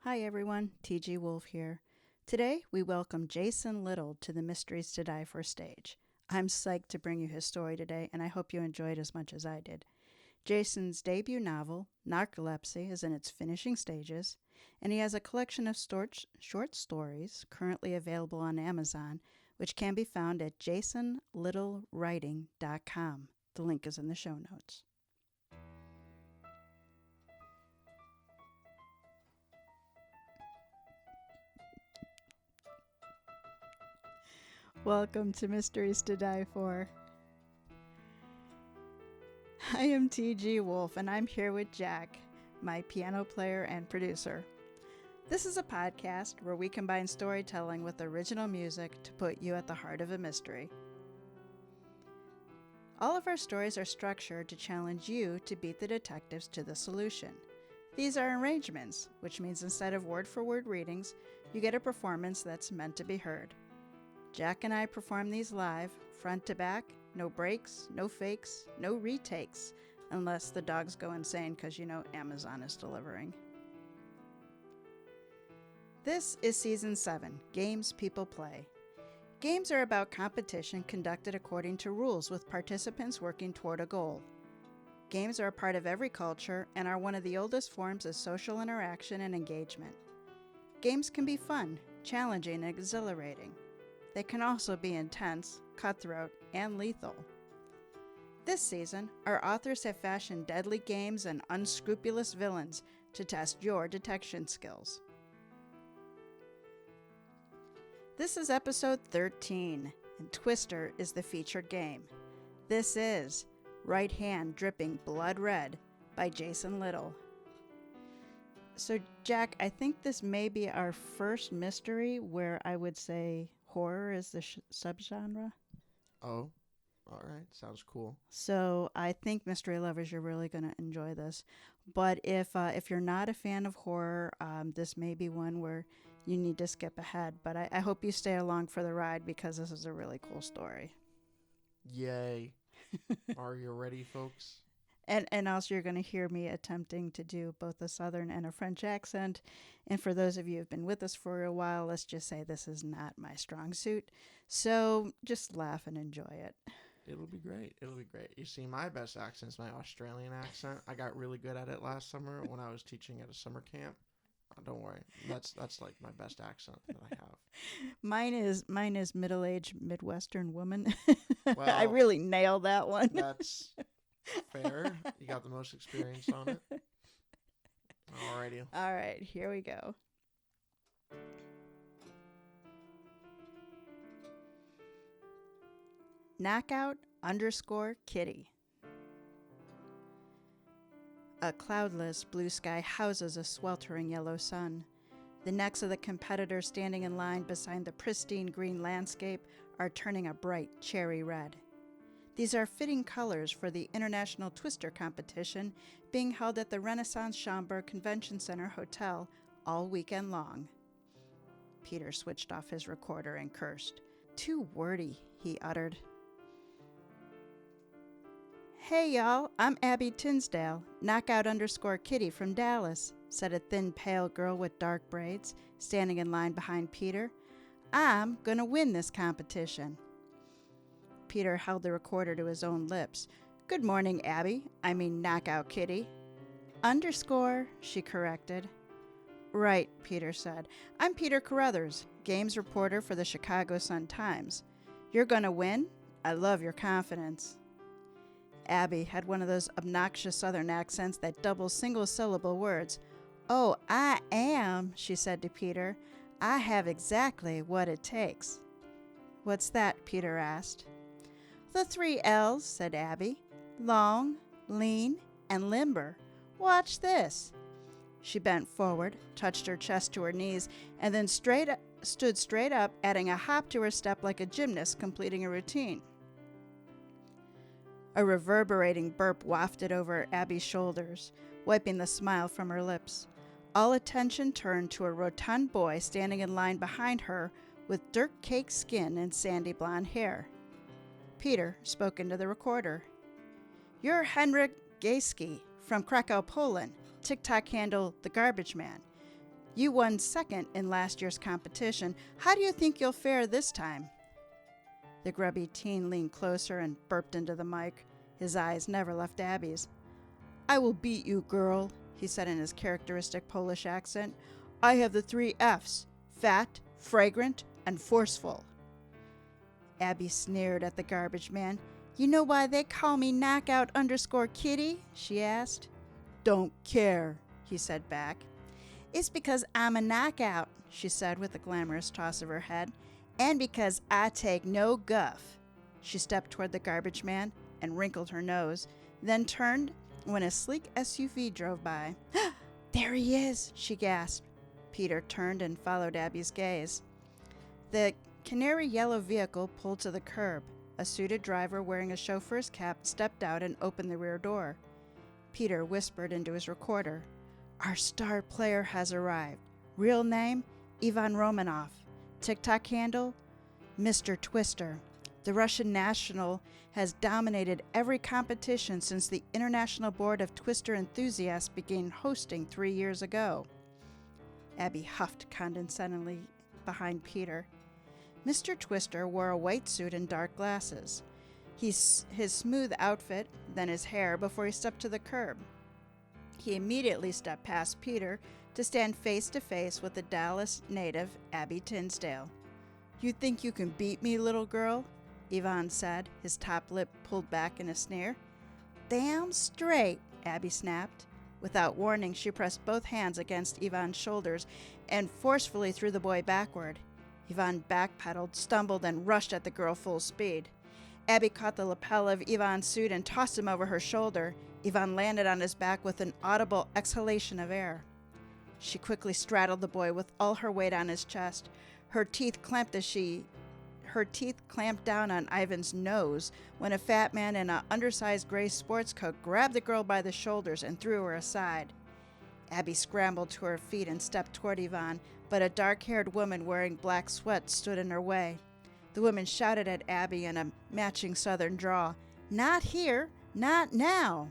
Hi everyone, TG Wolff here. Today we welcome Jason Little to the Mysteries to Die For stage. I'm psyched to bring you his story today, and I hope you enjoy it as much as I did. Jason's debut novel, Narcolepsy, is in its finishing stages, and he has a collection of short stories currently available on Amazon, which can be found at jasonlittlewriting.com. The link is in the show notes. Welcome to Mysteries to Die For. I am TG Wolff, and I'm here with Jack, my piano player and producer. This is a podcast where we combine storytelling with original music to put you at the heart of a mystery. All of our stories are structured to challenge you to beat the detectives to the solution. These are arrangements, which means instead of word-for-word readings, you get a performance that's meant to be heard. Jack and I perform these live, front to back, no breaks, no fakes, no retakes, unless the dogs go insane because Amazon is delivering. This is Season 7, Games People Play. Games are about competition conducted according to rules with participants working toward a goal. Games are a part of every culture and are one of the oldest forms of social interaction and engagement. Games can be fun, challenging, and exhilarating. They can also be intense, cutthroat, and lethal. This season, our authors have fashioned deadly games and unscrupulous villains to test your detection skills. This is episode 13, and Twister is the featured game. This is Right Hand Dripping Blood Red by Jason Little. So, Jack, I think this may be our first mystery where I would say horror is the subgenre. Oh, all right. Sounds cool. So I think mystery lovers, you're really going to enjoy this. But if you're not a fan of horror, this may be one where you need to skip ahead. But I hope you stay along for the ride because this is a really cool story. Yay. Are you ready, folks? And also you're going to hear me attempting to do both a Southern and a French accent. And for those of you who have been with us for a while, let's just say this is not my strong suit. So just laugh and enjoy it. It'll be great. It'll be great. You see, my best accent is my Australian accent. I got really good at it last summer when I was teaching at a summer camp. Don't worry. That's like my best accent that I have. Mine is middle-aged Midwestern woman. Well, I really nailed that one. That's fair. You got the most experience on it. Alrighty. All right, here we go. Knockout_Kitty. A cloudless blue sky houses a sweltering yellow sun. The necks of the competitors standing in line beside the pristine green landscape are turning a bright cherry red. These are fitting colors for the International Twister competition being held at the Renaissance Schaumburg Convention Center Hotel all weekend long. Peter switched off his recorder and cursed. "Too wordy," he uttered. "Hey, y'all, I'm Abby Tinsdale, knockout_Kitty from Dallas," said a thin, pale girl with dark braids, standing in line behind Peter. "I'm gonna win this competition." Peter held the recorder to his own lips. "Good morning, Abby. I mean Knockout Kitty." "_," she corrected. "Right," Peter said. "I'm Peter Carruthers, games reporter for the Chicago Sun-Times. You're gonna win? I love your confidence." Abby had one of those obnoxious Southern accents that doubles single-syllable words. "Oh, I am," she said to Peter. "I have exactly what it takes." "What's that?" Peter asked. "The 3 L's," said Abby. "Long, lean, and limber. Watch this." She bent forward, touched her chest to her knees, and then stood straight up, adding a hop to her step like a gymnast completing a routine. A reverberating burp wafted over Abby's shoulders, wiping the smile from her lips. All attention turned to a rotund boy standing in line behind her with dirt-caked skin and sandy blonde hair. Peter spoke into the recorder. "You're Henryk Gajski from Krakow, Poland, TikTok handle The Garbage Man. You won second in last year's competition. How do you think you'll fare this time? The grubby teen leaned closer and burped into the mic. His eyes never left Abby's. I will beat you, girl, he said in his characteristic Polish accent. I have the 3 F's: fat, fragrant, and forceful. Abby sneered at the garbage man. You know why they call me knockout_kitty? She asked. Don't care, he said back. It's because I'm a knockout, she said with a glamorous toss of her head, and because I take no guff. She stepped toward the garbage man and wrinkled her nose, then turned when a sleek SUV drove by. There he is, she gasped. Peter turned and followed Abby's gaze. The canary yellow vehicle pulled to the curb. A suited driver wearing a chauffeur's cap stepped out and opened the rear door. Peter whispered into his recorder. Our star player has arrived. Real name, Ivan Romanov. TikTok handle, Mr. Twister. The Russian national has dominated every competition since the International Board of Twister Enthusiasts began hosting 3 years ago. Abby huffed condescendingly behind Peter. Mr. Twister wore a white suit and dark glasses. His smooth outfit, then his hair, before he stepped to the curb. He immediately stepped past Peter to stand face to face with the Dallas native, Abby Tinsdale. You think you can beat me, little girl? Ivan said, his top lip pulled back in a sneer. Damn straight, Abby snapped. Without warning, she pressed both hands against Ivan's shoulders and forcefully threw the boy backward. Ivan backpedaled, stumbled, and rushed at the girl full speed. Abby caught the lapel of Ivan's suit and tossed him over her shoulder. Ivan landed on his back with an audible exhalation of air. She quickly straddled the boy with all her weight on his chest. Her teeth clamped down on Ivan's nose when a fat man in an undersized gray sports coat grabbed the girl by the shoulders and threw her aside. Abby scrambled to her feet and stepped toward Ivan, but a dark-haired woman wearing black sweats stood in her way. The woman shouted at Abby in a matching southern drawl, Not here, not now.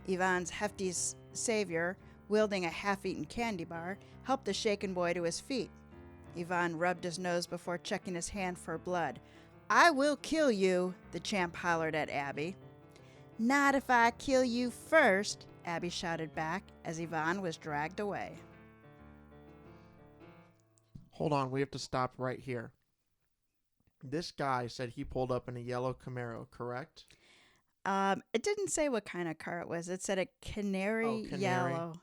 Ivan's hefty savior, wielding a half-eaten candy bar, helped the shaken boy to his feet. Ivan rubbed his nose before checking his hand for blood. I will kill you, the champ hollered at Abby. Not if I kill you first, Abby shouted back as Ivan was dragged away. Hold on, we have to stop right here. This guy said he pulled up in a yellow Camaro, correct? It didn't say what kind of car it was. It said a canary yellow.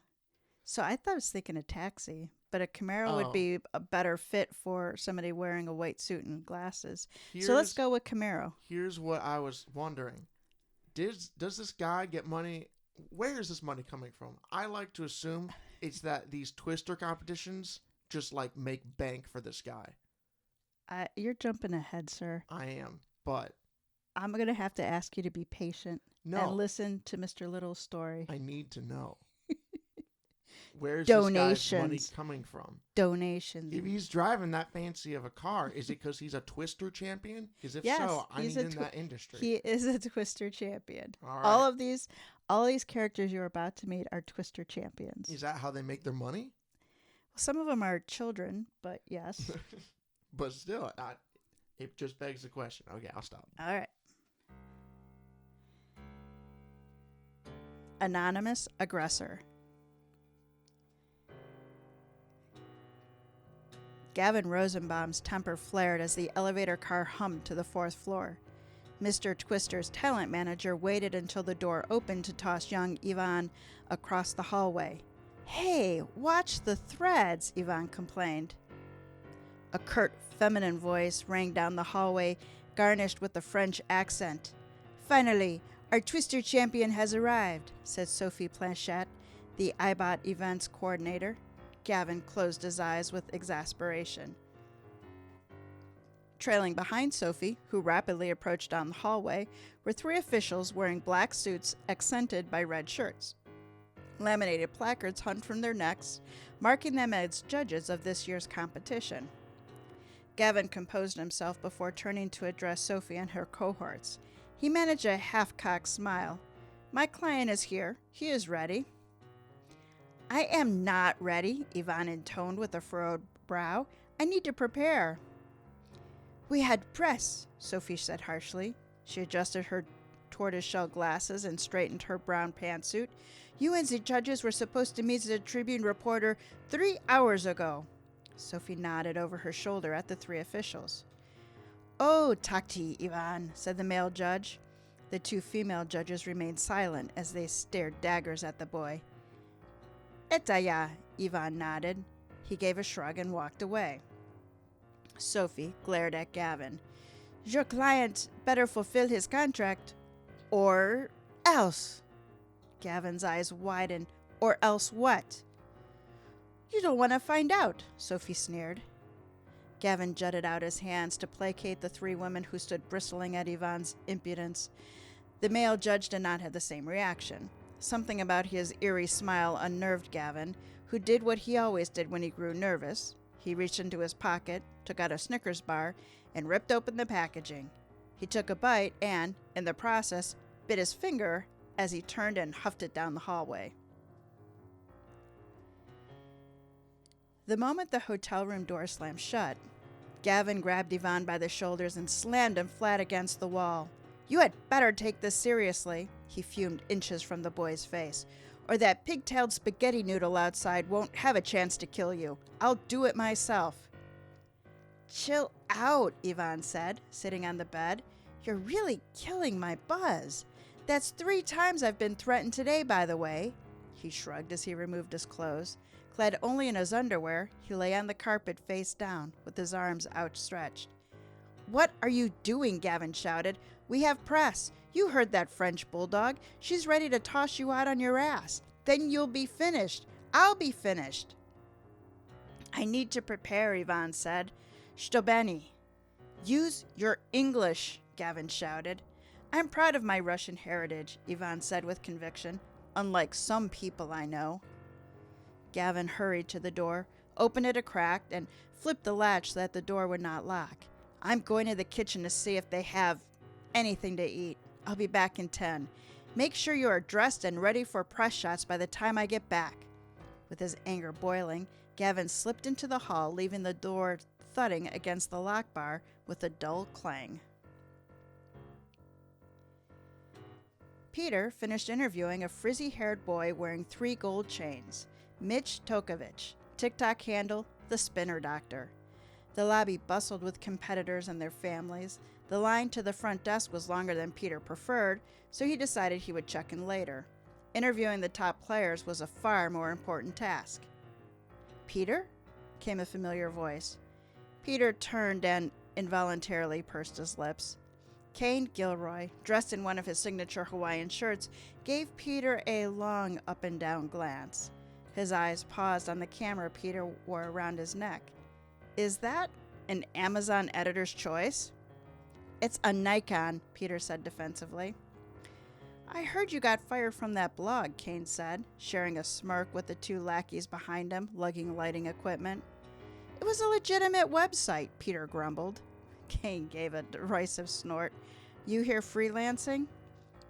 So I thought I was thinking a taxi, but a Camaro would be a better fit for somebody wearing a white suit and glasses. So let's go with Camaro. Here's what I was wondering. Does this guy get money? Where is this money coming from? I like to assume it's that these Twister competitions just like make bank for this guy. You're jumping ahead, sir. I am, but I'm going to have to ask you to be patient and listen to Mr. Little's story. I need to know. Where's this guy's money coming from? Donations. If he's driving that fancy of a car, is it because he's a Twister champion? Because if so, I need in that industry. He is a Twister champion. All right. All these characters you're about to meet are Twister champions. Is that how they make their money? Well, some of them are children, but yes. But still, it just begs the question. Okay, I'll stop. All right. Anonymous aggressor. Gavin Rosenbaum's temper flared as the elevator car hummed to the 4th floor. Mr. Twister's talent manager waited until the door opened to toss young Ivan across the hallway. Hey, watch the threads, Ivan complained. A curt, feminine voice rang down the hallway, garnished with a French accent. Finally, our Twister champion has arrived, said Sophie Planchette, the IBOT events coordinator. Gavin closed his eyes with exasperation. Trailing behind Sophie, who rapidly approached down the hallway, were 3 officials wearing black suits accented by red shirts. Laminated placards hung from their necks, marking them as judges of this year's competition. Gavin composed himself before turning to address Sophie and her cohorts. He managed a half-cocked smile. My client is here. He is ready. I am not ready, Ivan intoned with a furrowed brow. I need to prepare. We had press, Sophie said harshly. She adjusted her tortoiseshell glasses and straightened her brown pantsuit. You and the judges were supposed to meet the Tribune reporter 3 hours ago. Sophie nodded over her shoulder at the three officials. Oh, takti, Ivan, said the male judge. The two female judges remained silent as they stared daggers at the boy. Etaya, Ivan nodded. He gave a shrug and walked away. Sophie glared at Gavin. Your client better fulfill his contract, or else. Gavin's eyes widened. Or else what? You don't want to find out, Sophie sneered. Gavin jutted out his hands to placate the three women who stood bristling at Ivan's impudence. The male judge did not have the same reaction. Something about his eerie smile unnerved Gavin, who did what he always did when he grew nervous. He reached into his pocket, took out a Snickers bar, and ripped open the packaging. He took a bite and, in the process, bit his finger as he turned and huffed it down the hallway. The moment the hotel room door slammed shut, Gavin grabbed Ivan by the shoulders and slammed him flat against the wall. You had better take this seriously, he fumed inches from the boy's face, or that pig-tailed spaghetti noodle outside won't have a chance to kill you. I'll do it myself. Chill out, Ivan said, sitting on the bed. You're really killing my buzz. That's 3 times I've been threatened today, by the way. He shrugged as he removed his clothes. Clad only in his underwear, he lay on the carpet face down, with his arms outstretched. What are you doing? Gavin shouted. We have press. You heard that French bulldog. She's ready to toss you out on your ass. Then you'll be finished. I'll be finished. I need to prepare, Ivan said. Shtobeni. Use your English, Gavin shouted. I'm proud of my Russian heritage, Ivan said with conviction, unlike some people I know. Gavin hurried to the door, opened it a crack, and flipped the latch so that the door would not lock. I'm going to the kitchen to see if they have anything to eat. I'll be back in 10. Make sure you are dressed and ready for press shots by the time I get back. With his anger boiling, Gavin slipped into the hall, leaving the door thudding against the lock bar with a dull clang. Peter finished interviewing a frizzy-haired boy wearing 3 gold chains. Mitch Tokovich, TikTok handle, The Spinner Doctor. The lobby bustled with competitors and their families. The line to the front desk was longer than Peter preferred, so he decided he would check in later. Interviewing the top players was a far more important task. Peter? Came a familiar voice. Peter turned and involuntarily pursed his lips. Kane Gilroy, dressed in one of his signature Hawaiian shirts, gave Peter a long up-and-down glance. His eyes paused on the camera Peter wore around his neck. Is that an Amazon editor's choice? It's a Nikon, Peter said defensively. I heard you got fired from that blog, Kane said, sharing a smirk with the 2 lackeys behind him, lugging lighting equipment. It was a legitimate website, Peter grumbled. Kane gave a derisive snort. You here freelancing?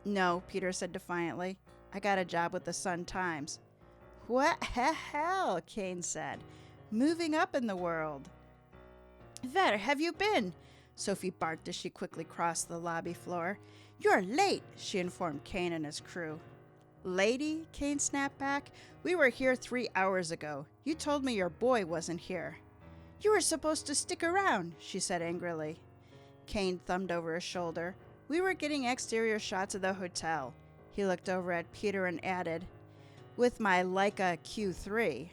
No, Peter said defiantly. I got a job with the Sun-Times. What the hell? Kane said. Moving up in the world. Where have you been? Sophie barked as she quickly crossed the lobby floor. You're late, she informed Kane and his crew. Lady? Kane snapped back. We were here 3 hours ago. You told me your boy wasn't here. You were supposed to stick around, she said angrily. Kane thumbed over his shoulder. We were getting exterior shots of the hotel. He looked over at Peter and added, with my Leica Q3.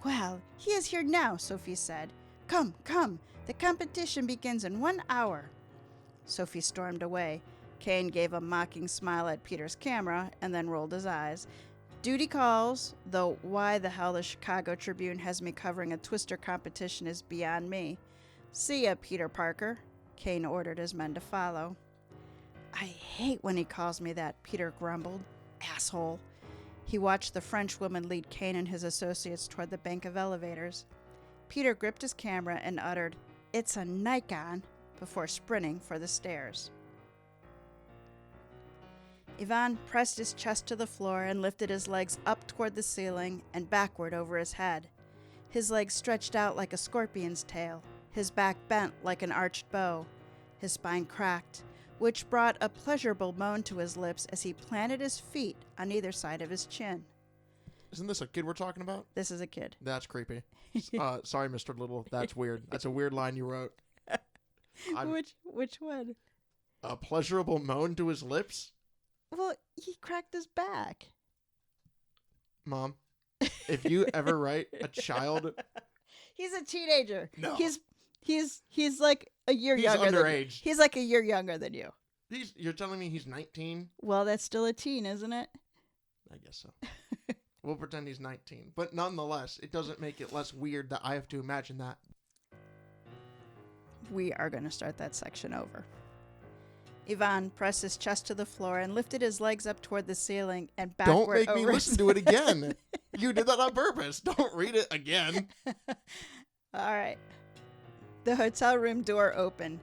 Well, he is here now, Sophie said. Come, come. The competition begins in 1 hour. Sophie stormed away. Kane gave a mocking smile at Peter's camera and then rolled his eyes. Duty calls, though why the hell the Chicago Tribune has me covering a twister competition is beyond me. See ya, Peter Parker, Kane ordered his men to follow. I hate when he calls me that, Peter grumbled. Asshole. He watched the French woman lead Kane and his associates toward the bank of elevators. Peter gripped his camera and uttered, It's a Nikon, before sprinting for the stairs. Ivan pressed his chest to the floor and lifted his legs up toward the ceiling and backward over his head. His legs stretched out like a scorpion's tail, his back bent like an arched bow. His spine cracked, which brought a pleasurable moan to his lips as he planted his feet on either side of his chin. Isn't this a kid we're talking about? This is a kid. That's creepy. Sorry, Mr. Little. That's weird. That's a weird line you wrote. Which one? A pleasurable moan to his lips? Well, he cracked his back. Mom, if you ever write a child... He's a teenager. No. He's like a year younger. Underage. He's like a year younger than you. You're telling me he's 19? Well, that's still a teen, isn't it? I guess so. We'll pretend he's 19. But nonetheless, it doesn't make it less weird that I have to imagine that. We are going to start that section over. Ivan pressed his chest to the floor and lifted his legs up toward the ceiling and backward over Don't make me listen to it again. You did that on purpose. Don't read it again. All right. The hotel room door opened.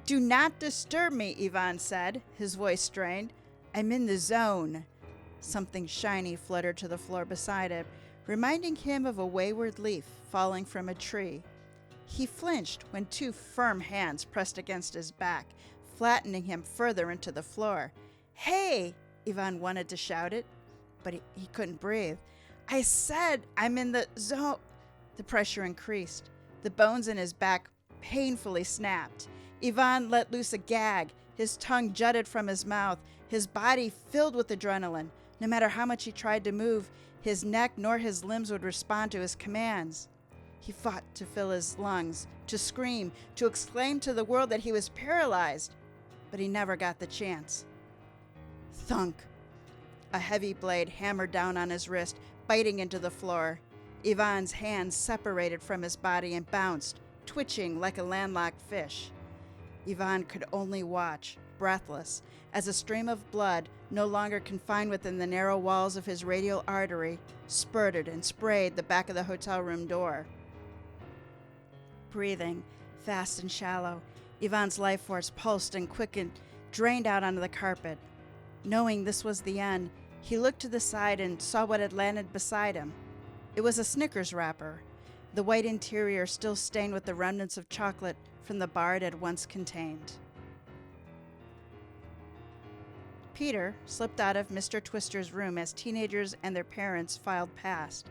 "Do not disturb me," Ivan said, his voice strained. "I'm in the zone." Something shiny fluttered to the floor beside him, reminding him of a wayward leaf falling from a tree. He flinched when two firm hands pressed against his back, flattening him further into the floor. "Hey!" Ivan wanted to shout it, but he couldn't breathe. "I said I'm in the zone." The pressure increased. The bones in his back painfully snapped. Ivan let loose a gag. His tongue jutted from his mouth, his body filled with adrenaline. No matter how much he tried to move, his neck nor his limbs would respond to his commands. He fought to fill his lungs, to scream, to exclaim to the world that he was paralyzed, but he never got the chance. Thunk! A heavy blade hammered down on his wrist, biting into the floor. Ivan's hands separated from his body and bounced, twitching like a landlocked fish. Ivan could only watch, breathless, as a stream of blood, no longer confined within the narrow walls of his radial artery, spurted and sprayed the back of the hotel room door. Breathing, fast and shallow, Ivan's life force pulsed and quickened, drained out onto the carpet. Knowing this was the end, he looked to the side and saw what had landed beside him. It was a Snickers wrapper, the white interior still stained with the remnants of chocolate from the bar it had once contained. Peter slipped out of Mr. Twister's room as teenagers and their parents filed past.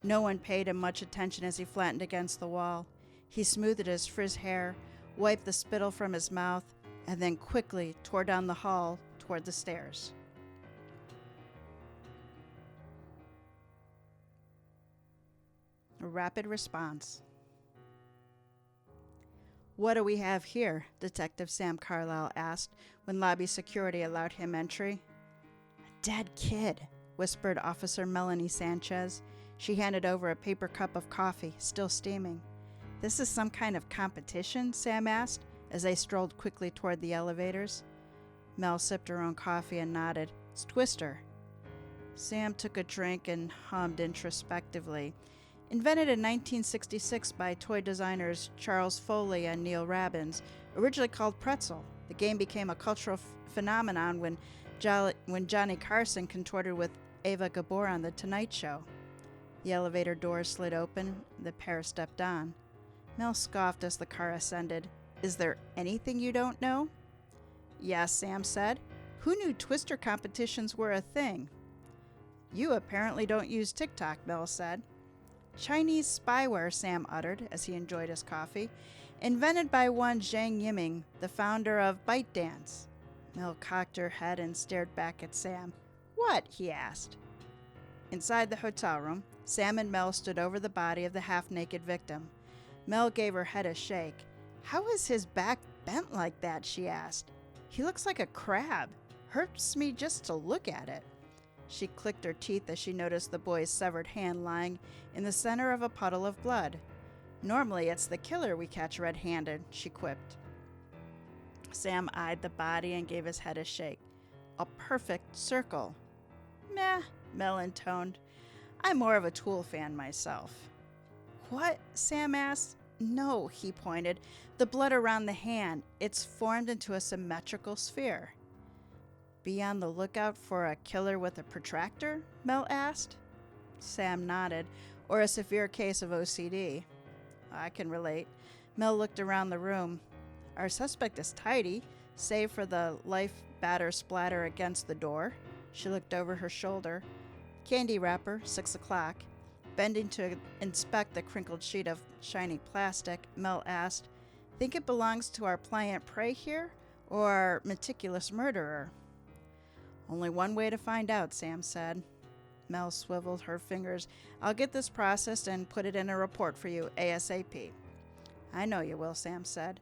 No one paid him much attention as he flattened against the wall. He smoothed his frizz hair, wiped the spittle from his mouth, and then quickly tore down the hall toward the stairs. A rapid response. "What do we have here?" Detective Sam Carlyle asked when lobby security allowed him entry. "A dead kid," whispered Officer Melanie Sanchez. She handed over a paper cup of coffee, still steaming. "This is some kind of competition?" Sam asked as they strolled quickly toward the elevators. Mel sipped her own coffee and nodded. "It's Twister." Sam took a drink and hummed introspectively. Invented in 1966 by toy designers Charles Foley and Neil Rabbins, originally called Pretzel, the game became a cultural phenomenon when Johnny Carson contorted with Ava Gabor on The Tonight Show. The elevator doors slid open, and the pair stepped on. Mel scoffed as the car ascended. "Is there anything you don't know?" "Yes," Sam said. "Who knew Twister competitions were a thing?" "You apparently don't use TikTok," Mel said. "Chinese spyware," Sam uttered as he enjoyed his coffee. "Invented by one Zhang Yiming, the founder of ByteDance." Mel cocked her head and stared back at Sam. "What?" he asked. Inside the hotel room, Sam and Mel stood over the body of the half-naked victim. Mel gave her head a shake. "How is his back bent like that?" she asked. "He looks like a crab. Hurts me just to look at it." She clicked her teeth as she noticed the boy's severed hand lying in the center of a puddle of blood. "Normally it's the killer we catch red-handed," she quipped. Sam eyed the body and gave his head a shake. "A perfect circle." "Meh," Mel intoned. "I'm more of a Tool fan myself." "What?" Sam asked. "No," he pointed. "The blood around the hand. It's formed into a symmetrical sphere." Be on the lookout for a killer with a protractor? Mel asked. Sam nodded. Or a severe case of OCD. I can relate. Mel looked around the room. Our suspect is tidy, save for the life batter splatter against the door. She looked over her shoulder. Candy wrapper, 6 o'clock. Bending to inspect the crinkled sheet of shiny plastic, Mel asked, Think it belongs to our pliant prey here, or our meticulous murderer? Only one way to find out, Sam said. Mel swiveled her fingers. I'll get this processed and put it in a report for you ASAP. I know you will, Sam said.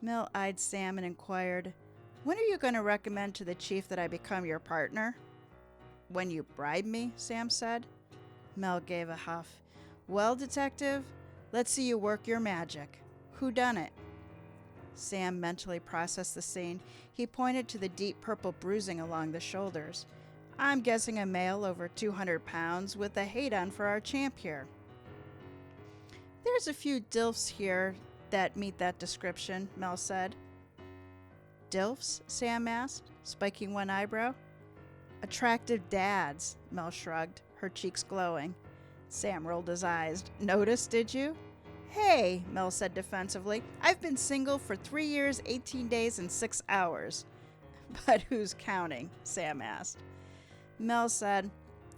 Mel eyed Sam and inquired, When are you going to recommend to the chief that I become your partner? When you bribe me, Sam said. Mel gave a huff. Well, detective, let's see you work your magic. Who done it? Sam mentally processed the scene. He pointed to the deep purple bruising along the shoulders. I'm guessing a male over 200 pounds with a hate-on for our champ here. There's a few DILFs here that meet that description, Mel said. DILFs? Sam asked, spiking one eyebrow. Attractive dads, Mel shrugged, her cheeks glowing. Sam rolled his eyes. Notice, did you? Hey, Mel said defensively, I've been single for 3 years, 18 days, and 6 hours. But who's counting? Sam asked. Mel said,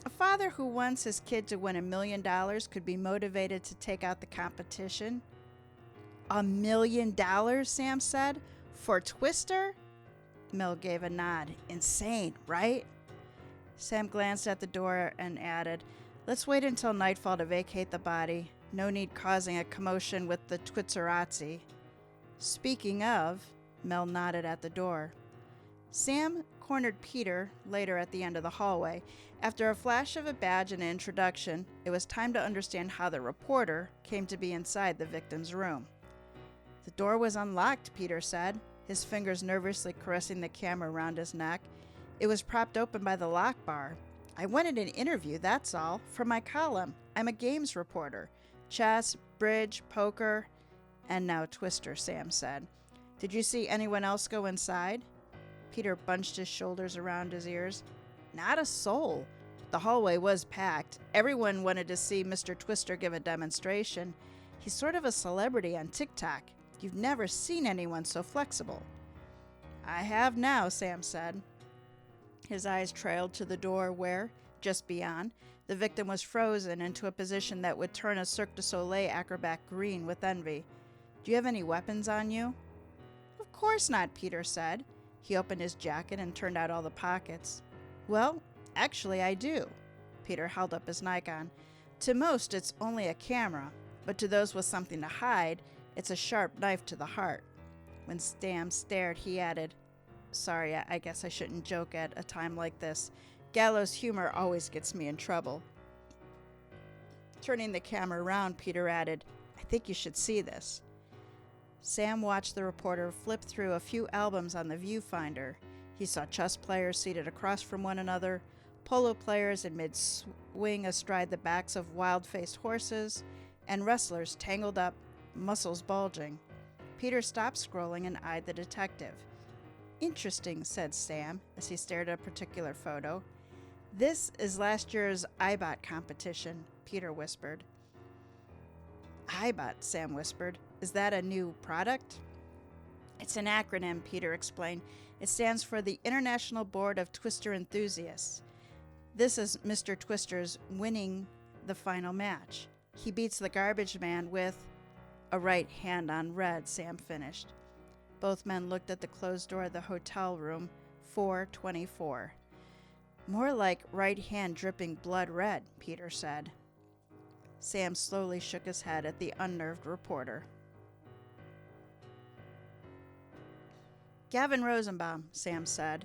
a father who wants his kid to win $1 million could be motivated to take out the competition. $1 million, Sam said? For Twister? Mel gave a nod. Insane, right? Sam glanced at the door and added, Let's wait until nightfall to vacate the body. No need causing a commotion with the Twitzerazzi. Speaking of, Mel nodded at the door. Sam cornered Peter later at the end of the hallway. After a flash of a badge and an introduction, it was time to understand how the reporter came to be inside the victim's room. The door was unlocked, Peter said, his fingers nervously caressing the camera around his neck. It was propped open by the lock bar. I wanted an interview, that's all, for my column. I'm a games reporter. Chess, bridge, poker, and now Twister, Sam said. Did you see anyone else go inside? Peter bunched his shoulders around his ears. Not a soul. The hallway was packed. Everyone wanted to see Mr. Twister give a demonstration. He's sort of a celebrity on TikTok. You've never seen anyone so flexible. I have now, Sam said. His eyes trailed to the door where, just beyond, the victim was frozen into a position that would turn a Cirque du Soleil acrobat green with envy. Do you have any weapons on you? Of course not, Peter said. He opened his jacket and turned out all the pockets. Well, actually I do. Peter held up his Nikon. To most, it's only a camera, but to those with something to hide, it's a sharp knife to the heart. When Sam stared, he added, Sorry, I guess I shouldn't joke at a time like this. Gallows humor always gets me in trouble. Turning the camera around, Peter added, I think you should see this. Sam watched the reporter flip through a few albums on the viewfinder. He saw chess players seated across from one another, polo players in mid-swing astride the backs of wild-faced horses, and wrestlers tangled up, muscles bulging. Peter stopped scrolling and eyed the detective. Interesting, said Sam, as he stared at a particular photo. This is last year's iBot competition, Peter whispered. iBot, Sam whispered. Is that a new product? It's an acronym, Peter explained. It stands for the International Board of Twister Enthusiasts. This is Mr. Twister's winning the final match. He beats the garbage man with a right hand on red, Sam finished. Both men looked at the closed door of the hotel room, 424. More like right hand dripping blood red, Peter said. Sam slowly shook his head at the unnerved reporter. Gavin Rosenbaum, Sam said.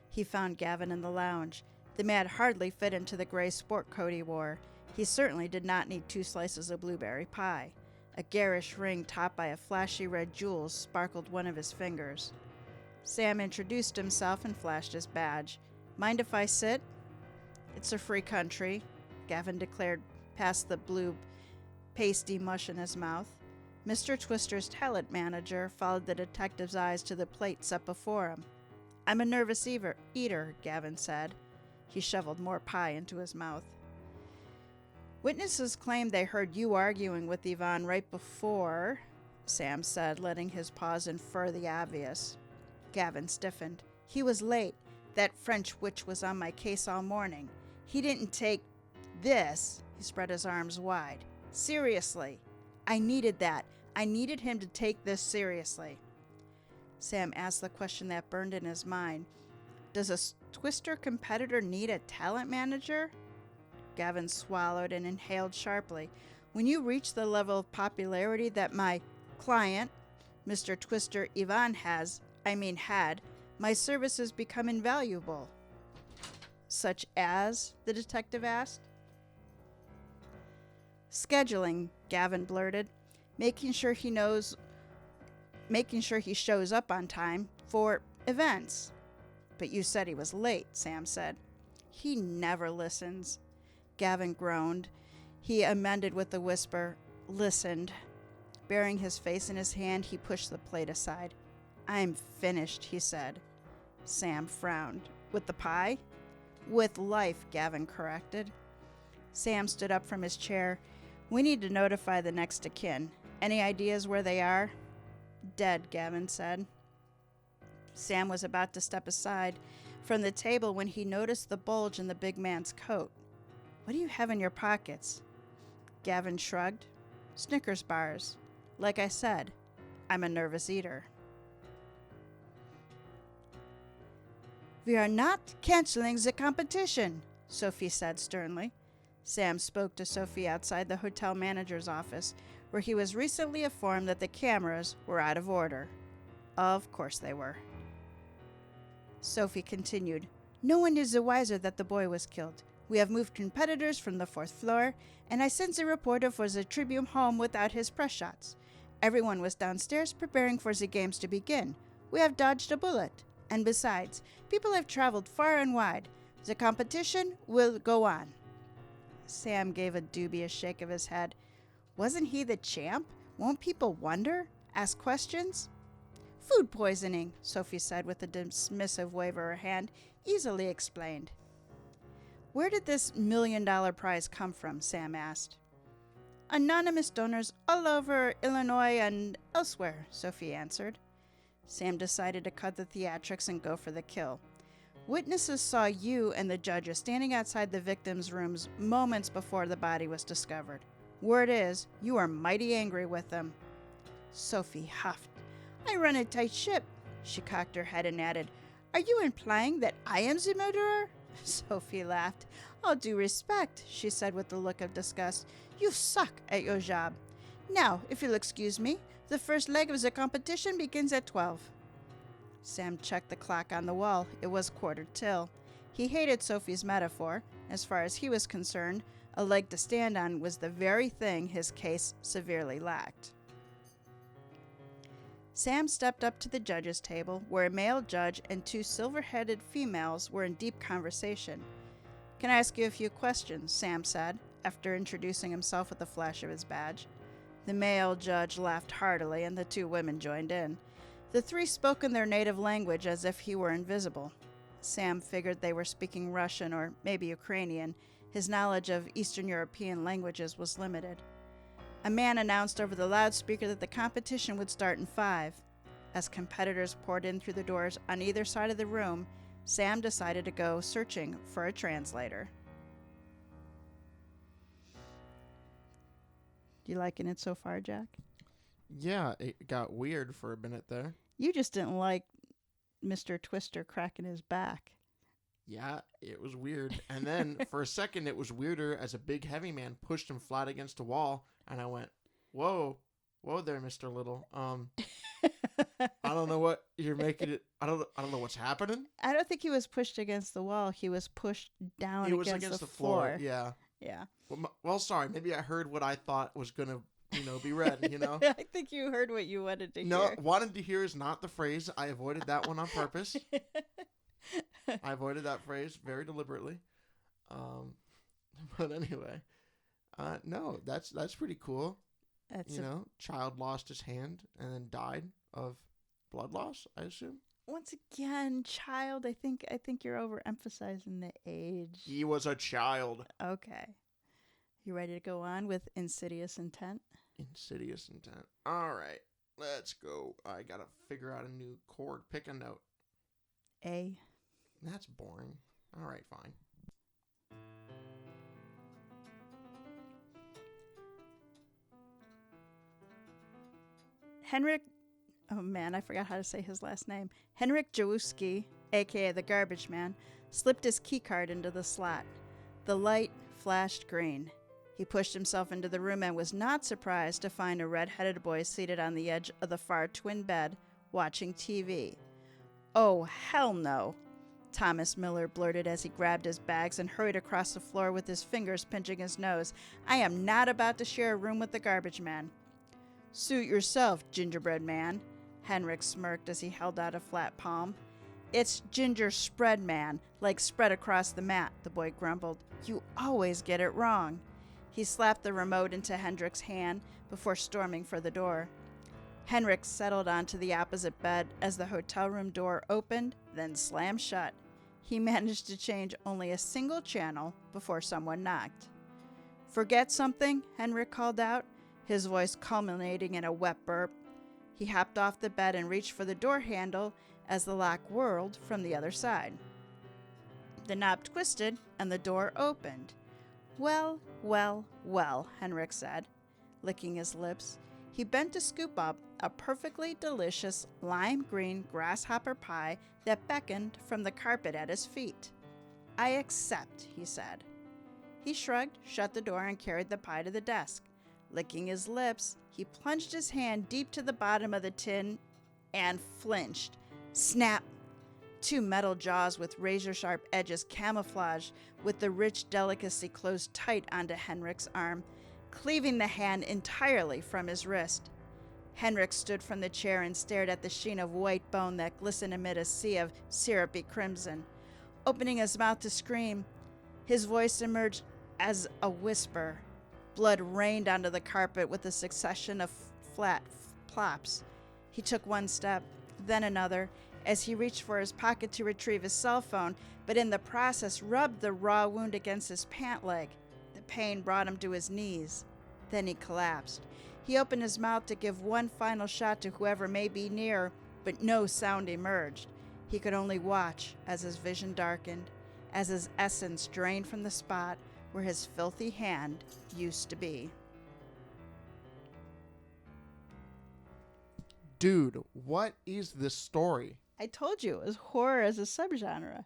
He found Gavin in the lounge. The man hardly fit into the gray sport coat he wore. He certainly did not need 2 slices of blueberry pie. A garish ring topped by a flashy red jewel sparkled one of his fingers. Sam introduced himself and flashed his badge. Mind if I sit? It's a free country, Gavin declared past the blue pasty mush in his mouth. Mr. Twister's talent manager followed the detective's eyes to the plate set before him. I'm a nervous eater, Gavin said. He shoveled more pie into his mouth. Witnesses claim they heard you arguing with Yvonne right before, Sam said, letting his pause infer the obvious. Gavin stiffened. He was late. That French witch was on my case all morning. He didn't take this. He spread his arms wide. Seriously. I needed that. I needed him to take this seriously. Sam asked the question that burned in his mind. Does a Twister competitor need a talent manager? Gavin swallowed and inhaled sharply. When you reach the level of popularity that my client, Mr. Twister Yvonne had, my services become invaluable. Such as? The detective asked. Scheduling, Gavin blurted. Making sure he shows up on time for events. But you said he was late, Sam said. He never listens. Gavin groaned. He amended with a whisper, listened. Burying his face in his hand, he pushed the plate aside. I'm finished, he said. Sam frowned. With the pie? With life, Gavin corrected. Sam stood up from his chair. We need to notify the next of kin. Any ideas where they are? Dead, Gavin said. Sam was about to step aside from the table when he noticed the bulge in the big man's coat. What do you have in your pockets? Gavin shrugged. Snickers bars. Like I said, I'm a nervous eater. We are not canceling the competition, Sophie said sternly. Sam spoke to Sophie outside the hotel manager's office, where he was recently informed that the cameras were out of order. Of course they were. Sophie continued, No one is the wiser that the boy was killed. We have moved competitors from the 4th floor, and I sent the reporter for the Tribune home without his press shots. Everyone was downstairs preparing for the games to begin. We have dodged a bullet. And besides, people have traveled far and wide. The competition will go on. Sam gave a dubious shake of his head. Wasn't he the champ? Won't people wonder? Ask questions? Food poisoning, Sophie said with a dismissive wave of her hand. Easily explained. Where did this $1 million prize come from? Sam asked. Anonymous donors all over Illinois and elsewhere, Sophie answered. Sam decided to cut the theatrics and go for the kill. Witnesses saw you and the judges standing outside the victim's rooms moments before the body was discovered. Word is, you are mighty angry with them. Sophie huffed. I run a tight ship. She cocked her head and added, Are you implying that I am the murderer? Sophie laughed. All due respect, she said with a look of disgust. You suck at your job. Now, if you'll excuse me, the first leg of the competition begins at 12. Sam checked the clock on the wall. It was 1:45. He hated Sophie's metaphor. As far as he was concerned, a leg to stand on was the very thing his case severely lacked. Sam stepped up to the judges' table, where a male judge and 2 silver-headed females were in deep conversation. Can I ask you a few questions? Sam said, after introducing himself with a flash of his badge. The male judge laughed heartily, and the 2 women joined in. The 3 spoke in their native language as if he were invisible. Sam figured they were speaking Russian or maybe Ukrainian. His knowledge of Eastern European languages was limited. A man announced over the loudspeaker that the competition would start in 5. As competitors poured in through the doors on either side of the room, Sam decided to go searching for a translator. You liking it so far, Jack? Yeah, it got weird for a minute there. You just didn't like Mr. Twister cracking his back. Yeah, it was weird. And then for a second, it was weirder as a big heavy man pushed him flat against a wall. And I went, whoa there, Mr. Little. I don't know what you're making it. I don't know what's happening. I don't think he was pushed against the wall. He was pushed down against the floor. Yeah. Yeah. Well, sorry. Maybe I heard what I thght was going to, be read, I think you heard what you wanted to hear. No, wanted to hear is not the phrase. I avoided that one on purpose. I avoided that phrase very deliberately. But anyway, no, that's pretty cool. Child lost his hand and then died of blood loss, I assume. Once again, child. I think you're overemphasizing the age. He was a child. Okay. You ready to go on with insidious intent? Insidious intent. All right, let's go. I gotta figure out a new chord. Pick a note. A. That's boring. All right, fine. Henrik, oh man, I forgot how to say his last name. Henrik Jawuski, aka the Garbage Man, slipped his keycard into the slot. The light flashed green. He pushed himself into the room and was not surprised to find a red-headed boy seated on the edge of the far twin bed, watching TV. Oh, hell no, Thomas Miller blurted as he grabbed his bags and hurried across the floor with his fingers pinching his nose. I am not about to share a room with the Garbage Man. Suit yourself, gingerbread man, Henrik smirked as he held out a flat palm. It's ginger spread man, like spread across the mat, the boy grumbled. You always get it wrong. He slapped the remote into Henrik's hand before storming for the door. Henrik settled onto the opposite bed as the hotel room door opened, then slammed shut. He managed to change only a single channel before someone knocked. Forget something? Henrik called out, his voice culminating in a wet burp. He hopped off the bed and reached for the door handle as the lock whirled from the other side. The knob twisted and the door opened. Well, well, well, Henrik said, licking his lips. He bent to scoop up a perfectly delicious lime green grasshopper pie that beckoned from the carpet at his feet. I accept, he said. He shrugged, shut the door, and carried the pie to the desk. Licking his lips, he plunged his hand deep to the bottom of the tin and flinched. Snap! Two metal jaws with razor-sharp edges camouflaged with the rich delicacy closed tight onto Henrik's arm, cleaving the hand entirely from his wrist. Henrik stood from the chair and stared at the sheen of white bone that glistened amid a sea of syrupy crimson. Opening his mouth to scream, his voice emerged as a whisper. Blood rained onto the carpet with a succession of flat plops. He took one step, then another, as he reached for his pocket to retrieve his cell phone, but in the process rubbed the raw wound against his pant leg. The pain brought him to his knees. Then he collapsed. He opened his mouth to give one final shot to whoever may be near, but no sound emerged. He could only watch as his vision darkened, as his essence drained from the spot where his filthy hand used to be. Dude, what is this story? I told you, it was horror as a subgenre.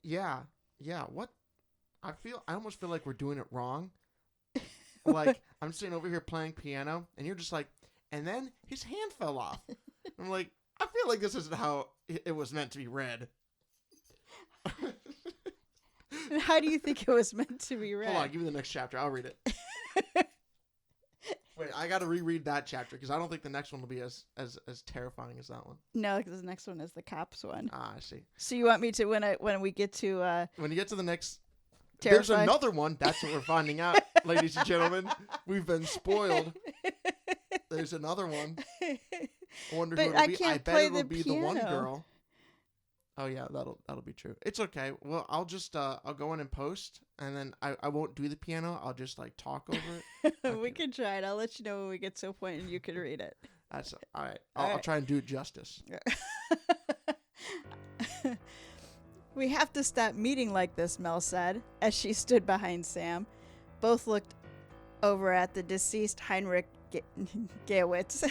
Yeah, what? I almost feel like we're doing it wrong. Like, I'm sitting over here playing piano, and you're just like, and then his hand fell off. I'm like, I feel like this isn't how it was meant to be read. How do you think it was meant to be read? Hold on, give me the next chapter. I'll read it. Wait, I got to reread that chapter because I don't think the next one will be as terrifying as that one. No, because the next one is the cops one. Ah, I see. So you want me to when we get to when you get to the next, terrified. There's another one. That's what we're finding out, ladies and gentlemen. We've been spoiled. There's another one. I wonder who it'll be. I bet it'll be the one girl. Oh yeah, that'll be true. It's okay. Well, I'll just I'll go in and post, and then I won't do the piano. I'll just like talk over it. Okay. We can try it. I'll let you know when we get to a point and you can read it. That's all right. I'll try and do it justice. We have to stop meeting like this, Mel said, as she stood behind Sam. Both looked over at the deceased Heinrich Gawitz.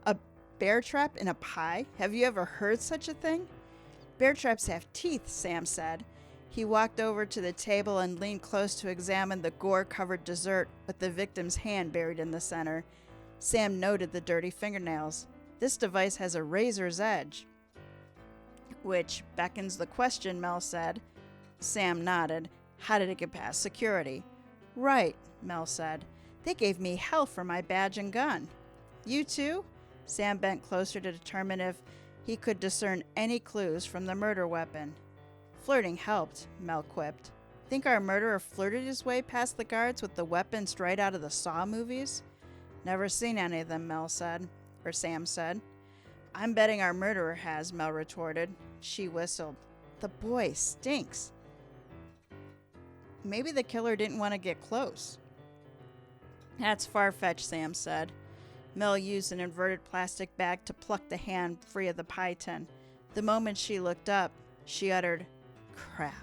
A bear trap in a pie? Have you ever heard such a thing? Bear traps have teeth, Sam said. He walked over to the table and leaned close to examine the gore-covered dessert with the victim's hand buried in the center. Sam noted the dirty fingernails. This device has a razor's edge. Which beckons the question, Mel said. Sam nodded. How did it get past security? Right, Mel said. They gave me hell for my badge and gun. You too? Sam bent closer to determine if he could discern any clues from the murder weapon. Flirting helped, Mel quipped. Think our murderer flirted his way past the guards with the weapon straight out of the Saw movies? Never seen any of them, Sam said. I'm betting our murderer has, Mel retorted. She whistled. The boy stinks. Maybe the killer didn't want to get close. That's far-fetched, Sam said. Mel used an inverted plastic bag to pluck the hand free of the pie tin. The moment she looked up, she uttered, crap.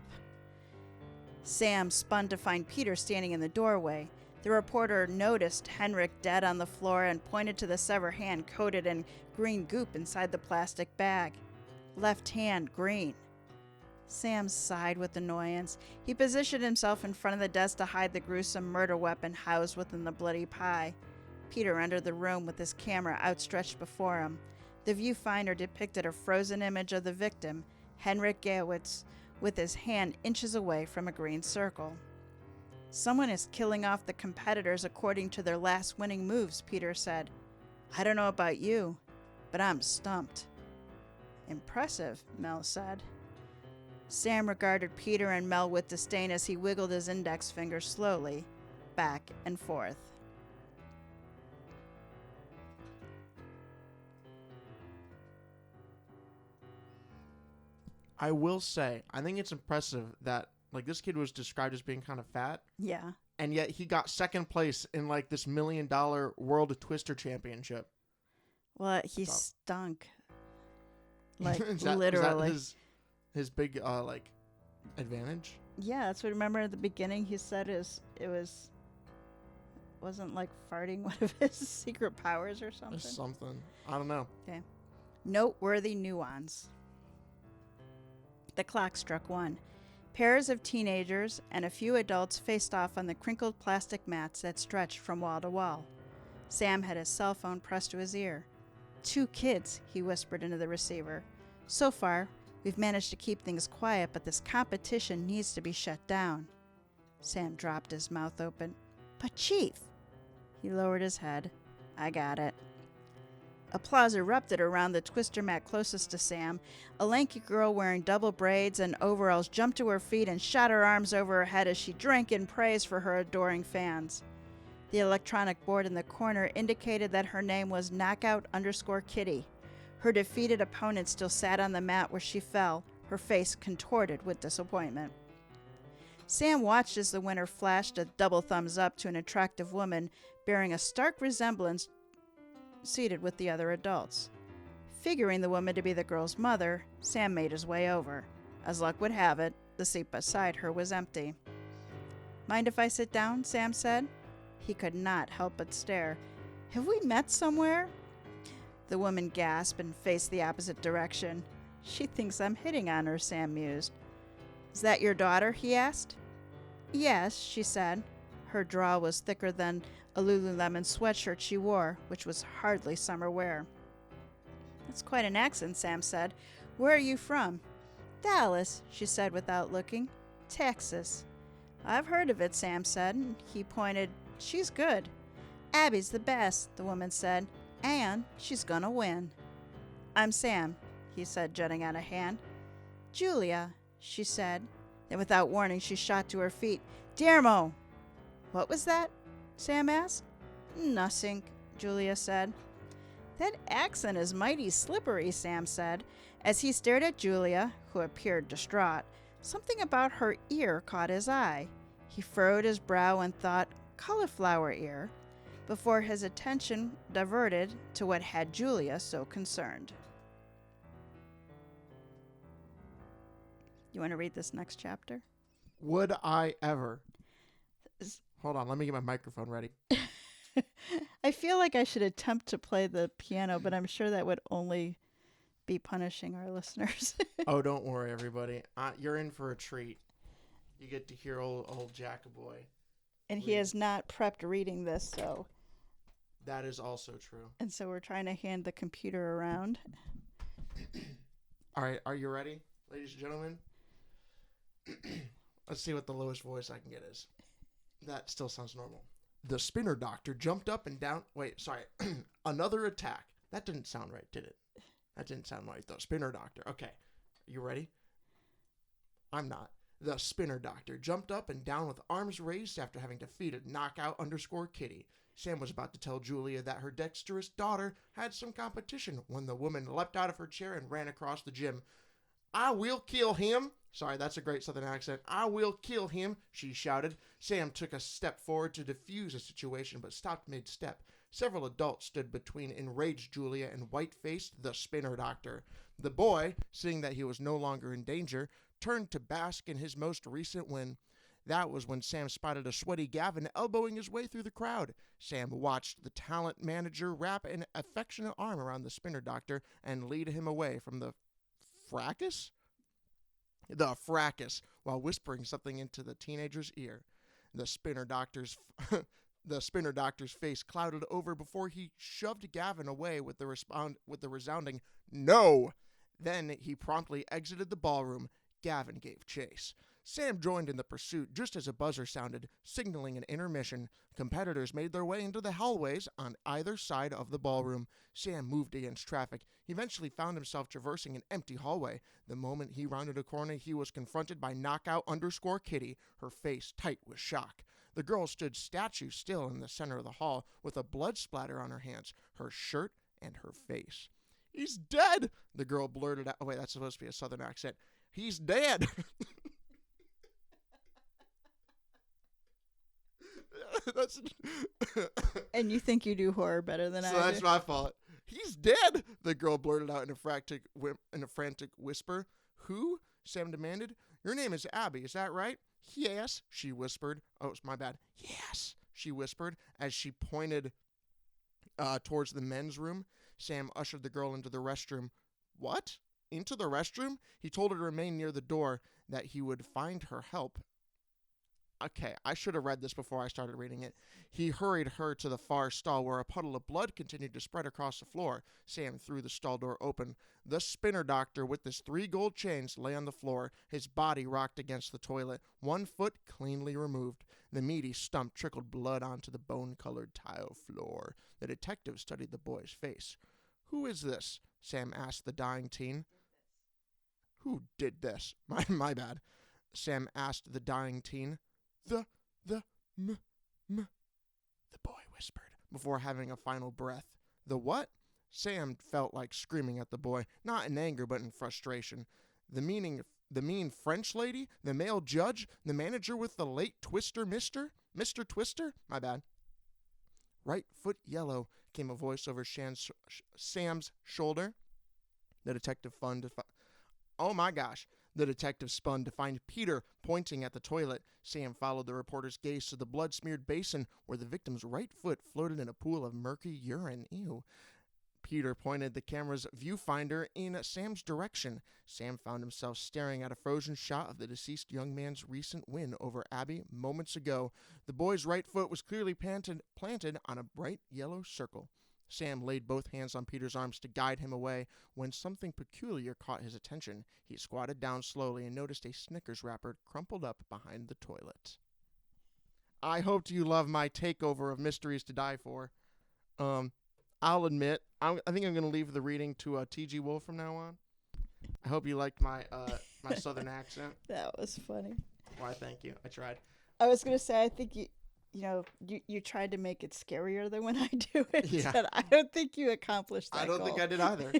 Sam spun to find Peter standing in the doorway. The reporter noticed Henrik dead on the floor and pointed to the severed hand coated in green goop inside the plastic bag. Left hand green. Sam sighed with annoyance. He positioned himself in front of the desk to hide the gruesome murder weapon housed within the bloody pie. Peter entered the room with his camera outstretched before him. The viewfinder depicted a frozen image of the victim, Henrik Gawitz, with his hand inches away from a green circle. Someone is killing off the competitors according to their last winning moves, Peter said. I don't know about you, but I'm stumped. Impressive, Mel said. Sam regarded Peter and Mel with disdain as he wiggled his index finger slowly, back and forth. I will say, I think it's impressive that like this kid was described as being kind of fat. Yeah. And yet he got second place in like this $1 million World of Twister Championship. Well, he stunk. Like literally. Is that his big like advantage? Yeah, that's what I remember at the beginning he said wasn't like farting one of his secret powers or something. Something. I don't know. Okay. Noteworthy nuance. The clock struck 1. Pairs of teenagers and a few adults faced off on the crinkled plastic mats that stretched from wall to wall. Sam had his cell phone pressed to his ear. 2 kids, he whispered into the receiver. So far, we've managed to keep things quiet, but this competition needs to be shut down. Sam dropped his mouth open. But Chief! He lowered his head. I got it. Applause erupted around the twister mat closest to Sam. A lanky girl wearing double braids and overalls jumped to her feet and shot her arms over her head as she drank in praise for her adoring fans. The electronic board in the corner indicated that her name was Knockout_Kitty. Her defeated opponent still sat on the mat where she fell, her face contorted with disappointment. Sam watched as the winner flashed a double thumbs up to an attractive woman bearing a stark resemblance seated with the other adults. Figuring the woman to be the girl's mother, Sam made his way over. As luck would have it, the seat beside her was empty. Mind if I sit down? Sam said. He could not help but stare. Have we met somewhere? The woman gasped and faced the opposite direction. She thinks I'm hitting on her, Sam mused. Is that your daughter? He asked. Yes, she said. Her drawl was thicker than a Lululemon sweatshirt she wore, which was hardly summer wear. That's quite an accent, Sam said. Where are you from? Dallas, she said without looking. Texas. I've heard of it, Sam said, and he pointed. She's good. Abby's the best, the woman said, and she's gonna win. I'm Sam, he said, jutting out a hand. Julia, she said. Then without warning, she shot to her feet. Dermo! What was that? Sam asked. Nothing, Julia said. That accent is mighty slippery, Sam said. As he stared at Julia, who appeared distraught, something about her ear caught his eye. He furrowed his brow and thought, cauliflower ear, before his attention diverted to what had Julia so concerned. You want to read this next chapter? Would I ever? Hold on, let me get my microphone ready. I feel like I should attempt to play the piano, but I'm sure that would only be punishing our listeners. Oh, don't worry, everybody. You're in for a treat. You get to hear old Jackaboy. And he has not prepped reading this, so. That is also true. And so we're trying to hand the computer around. All right, are you ready, ladies and gentlemen? Let's see what the lowest voice I can get is. That still sounds normal. The spinner doctor jumped up and down. Wait, sorry. Another attack. That didn't sound right, did it? That didn't sound right. The spinner doctor. Okay. You ready? I'm not. The spinner doctor jumped up and down with arms raised after having defeated Knockout_Kitty. Sam was about to tell Julia that her dexterous daughter had some competition when the woman leapt out of her chair and ran across the gym. "I will kill him." Sorry, that's a great southern accent. "I will kill him," she shouted. Sam took a step forward to defuse the situation, but stopped mid-step. Several adults stood between enraged Julia and white-faced the spinner doctor. The boy, seeing that he was no longer in danger, turned to bask in his most recent win. That was when Sam spotted a sweaty Gavin elbowing his way through the crowd. Sam watched the talent manager wrap an affectionate arm around the spinner doctor and lead him away from the fracas? The fracas, while whispering something into the teenager's ear. The spinner doctor's face clouded over before he shoved Gavin away with the resounding "No!" Then he promptly exited the ballroom. Gavin gave chase. Sam joined in the pursuit just as a buzzer sounded, signaling an intermission. Competitors made their way into the hallways on either side of the ballroom. Sam moved against traffic. He eventually found himself traversing an empty hallway. The moment he rounded a corner, he was confronted by knockout_Kitty, her face tight with shock. The girl stood statue still in the center of the hall with a blood splatter on her hands, her shirt, and her face. "He's dead!" the girl blurted out. Oh, wait, that's supposed to be a southern accent. "He's dead!" That's And you think you do horror better than I do. So that's my fault. "He's dead!" the girl blurted out in a frantic whisper. "Who?" Sam demanded. "Your name is Abby, is that right?" "Yes," she whispered. Oh, it's my bad. "Yes," she whispered as she pointed towards the men's room. Sam ushered the girl into the restroom. "What? Into the restroom?" He told her to remain near the door, that he would find her help. Okay, I should have read this before I started reading it. He hurried her to the far stall where a puddle of blood continued to spread across the floor. Sam threw the stall door open. The spinner doctor with his 3 gold chains lay on the floor, his body rocked against the toilet, 1 foot cleanly removed. The meaty stump trickled blood onto the bone-colored tile floor. The detective studied the boy's face. "Who is this?" Sam asked the dying teen. "Who did this?" My bad. Sam asked the dying teen. The boy whispered, before having a final breath. "The what?" Sam felt like screaming at the boy, not in anger, but in frustration. The mean French lady? The male judge? The manager with the late Twister Mr. Twister? My bad. "Right foot yellow," came a voice over Sam's shoulder. The detective Oh my gosh. The detective spun to find Peter pointing at the toilet. Sam followed the reporter's gaze to the blood-smeared basin where the victim's right foot floated in a pool of murky urine. Ew. Peter pointed the camera's viewfinder in Sam's direction. Sam found himself staring at a frozen shot of the deceased young man's recent win over Abby moments ago. The boy's right foot was clearly planted on a bright yellow circle. Sam laid both hands on Peter's arms to guide him away when something peculiar caught his attention. He squatted down slowly and noticed a Snickers wrapper crumpled up behind the toilet. I hoped you love my takeover of Mysteries to Die For. I'll admit, I think I'm going to leave the reading to TG Wolff from now on. I hope you liked my my southern accent. That was funny. Why, thank you. I tried. I was going to say, I think you tried to make it scarier than when I do it. Yeah. But I don't think you accomplished that I don't think I did either.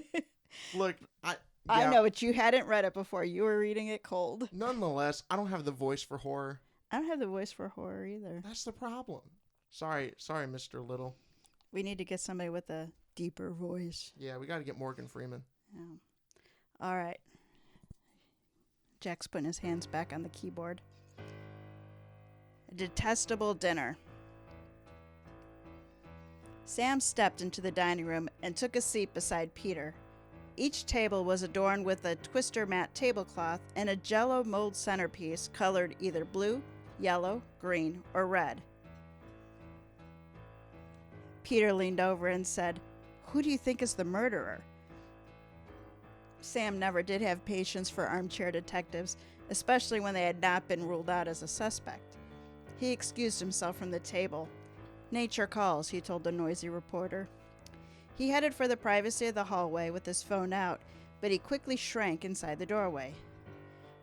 Look, I know, but you hadn't read it before. You were reading it cold. Nonetheless, I don't have the voice for horror. I don't have the voice for horror either. That's the problem. Sorry, Mr. Little. We need to get somebody with a deeper voice. Yeah, we got to get Morgan Freeman. Yeah. All right. Jack's putting his hands back on the keyboard. A detestable dinner. Sam stepped into the dining room and took a seat beside Peter. Each table was adorned with a twister mat tablecloth and a jello mold centerpiece colored either blue, yellow, green, or red. Peter leaned over and said, "Who do you think is the murderer?" Sam never did have patience for armchair detectives, especially when they had not been ruled out as a suspect. He excused himself from the table. "Nature calls," he told the noisy reporter. He headed for the privacy of the hallway with his phone out, but he quickly shrank inside the doorway.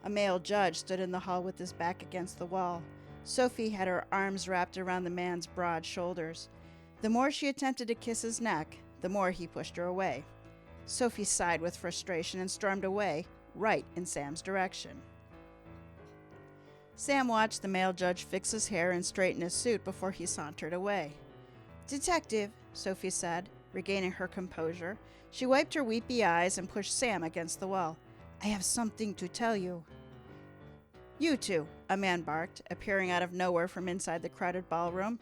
A male judge stood in the hall with his back against the wall. Sophie had her arms wrapped around the man's broad shoulders. The more she attempted to kiss his neck, the more he pushed her away. Sophie sighed with frustration and stormed away, right in Sam's direction. Sam watched the male judge fix his hair and straighten his suit before he sauntered away. "Detective," Sophie said, regaining her composure. She wiped her weepy eyes and pushed Sam against the wall. "I have something to tell you." "You two," a man barked, appearing out of nowhere from inside the crowded ballroom.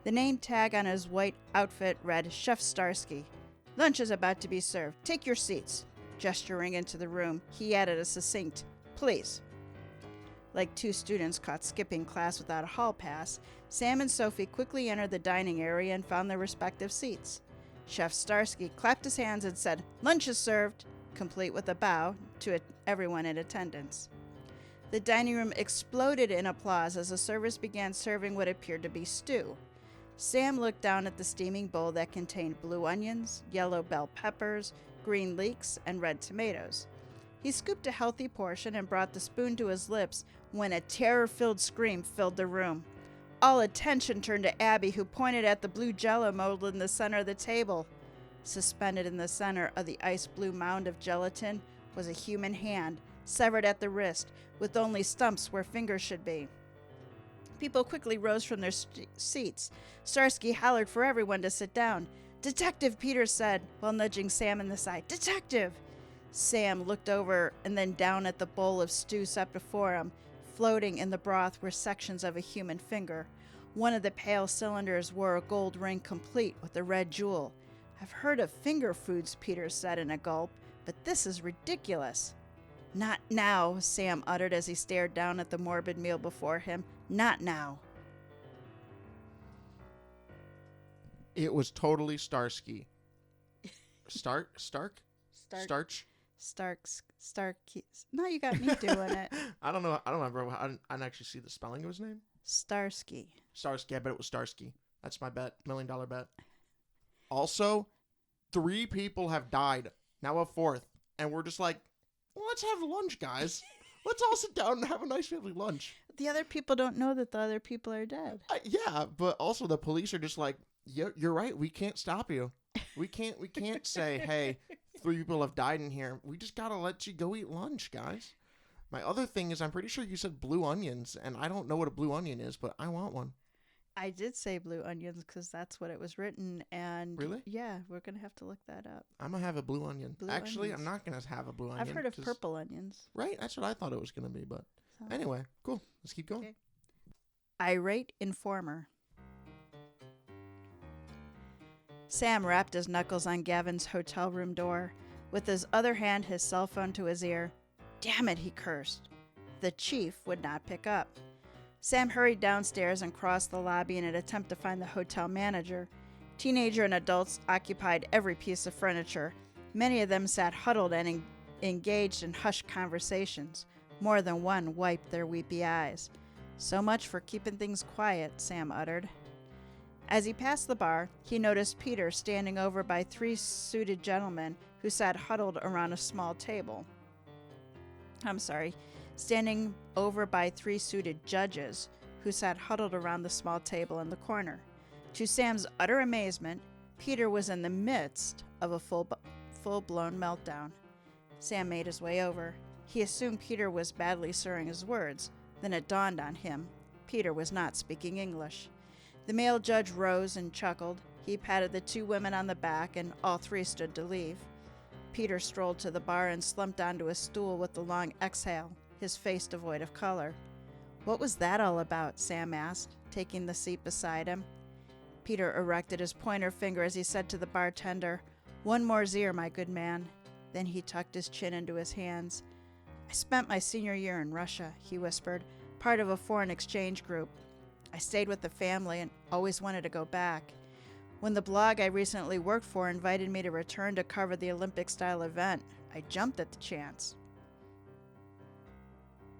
The name tag on his white outfit read Chef Starsky. "Lunch is about to be served. Take your seats." Gesturing into the room, he added a succinct, "Please." Like two students caught skipping class without a hall pass, Sam and Sophie quickly entered the dining area and found their respective seats. Chef Starsky clapped his hands and said, "Lunch is served," complete with a bow to everyone in attendance. The dining room exploded in applause as the servers began serving what appeared to be stew. Sam looked down at the steaming bowl that contained blue onions, yellow bell peppers, green leeks, and red tomatoes. He scooped a healthy portion and brought the spoon to his lips when a terror-filled scream filled the room. All attention turned to Abby, who pointed at the blue jello mold in the center of the table. Suspended in the center of the ice blue mound of gelatin was a human hand, severed at the wrist, with only stumps where fingers should be. People quickly rose from their seats. Starsky hollered for everyone to sit down. "Detective," Peter said, while nudging Sam in the side. "Detective!" Sam looked over and then down at the bowl of stew set before him. Floating in the broth were sections of a human finger. One of the pale cylinders wore a gold ring complete with a red jewel. "I've heard of finger foods," Peter said in a gulp, "but this is ridiculous." "Not now," Sam uttered as he stared down at the morbid meal before him. "Not now." It was totally Starsky. Stark? Starch? Now you got me doing it. I don't know. I don't remember. I didn't actually see the spelling of his name. Starsky. Starsky. I bet it was Starsky. That's my bet. $1 million bet. Also, 3 people have died. Now a 4th. And we're just like, well, let's have lunch, guys. Let's all sit down and have a nice family lunch. The other people don't know that the other people are dead. Yeah, but also the police are just like, you're right. We can't stop you. We can't say, hey, 3 people have died in here. We just got to let you go eat lunch, guys. My other thing is I'm pretty sure you said blue onions, and I don't know what a blue onion is, but I want one. I did say blue onions because that's what it was written. And really? Yeah, we're going to have to look that up. I'm going to have a blue onion. Actually, I'm not going to have a blue onion. I've heard of purple onions. Right? That's what I thought it was going to be. But anyway, cool. Let's keep going. Okay. Irate informer. Sam rapped his knuckles on Gavin's hotel room door. With his other hand, his cell phone to his ear. "Damn it," he cursed. The chief would not pick up. Sam hurried downstairs and crossed the lobby in an attempt to find the hotel manager. Teenager and adults occupied every piece of furniture. Many of them sat huddled and engaged in hushed conversations. More than one wiped their weepy eyes. "So much for keeping things quiet," Sam uttered. As he passed the bar, he noticed Peter standing over by 3 suited gentlemen who sat huddled around a small table. Standing over by 3 suited judges who sat huddled around the small table in the corner. To Sam's utter amazement, Peter was in the midst of a full-blown meltdown. Sam made his way over. He assumed Peter was badly slurring his words. Then it dawned on him. Peter was not speaking English. The male judge rose and chuckled. He patted the 2 women on the back, and all 3 stood to leave. Peter strolled to the bar and slumped onto a stool with a long exhale, his face devoid of color. "What was that all about?" Sam asked, taking the seat beside him. Peter erected his pointer finger as he said to the bartender, "One more zier, my good man." Then he tucked his chin into his hands. "I spent my senior year in Russia," he whispered, "part of a foreign exchange group. I stayed with the family and always wanted to go back. When the blog I recently worked for invited me to return to cover the Olympic-style event, I jumped at the chance.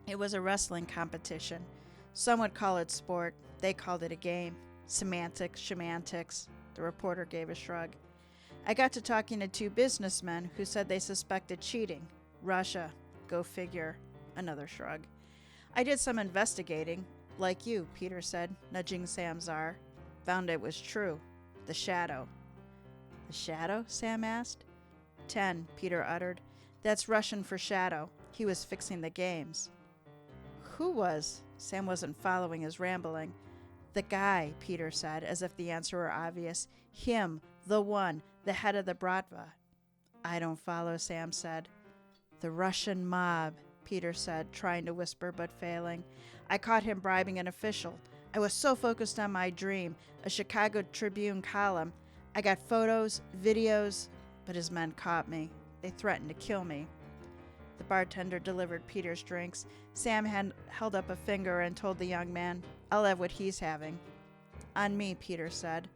It was a wrestling competition. Some would call it sport. They called it a game. Semantics. The reporter gave a shrug. I got to talking to 2 businessmen who said they suspected cheating. Russia. Go figure. Another shrug. I did some investigating. Like you, Peter said, nudging Sam's arm. Found it was true. The shadow. The shadow? Sam asked. 10, Peter uttered. That's Russian for shadow. He was fixing the games. Who was? Sam wasn't following his rambling. The guy, Peter said, as if the answer were obvious. Him, the one, the head of the Bratva. I don't follow, Sam said. The Russian mob, Peter said, trying to whisper but failing. I caught him bribing an official. I was so focused on my dream, a Chicago Tribune column. I got photos, videos, but his men caught me. They threatened to kill me. The bartender delivered Peter's drinks. Sam held up a finger and told the young man, I'll have what he's having. On me, Peter said.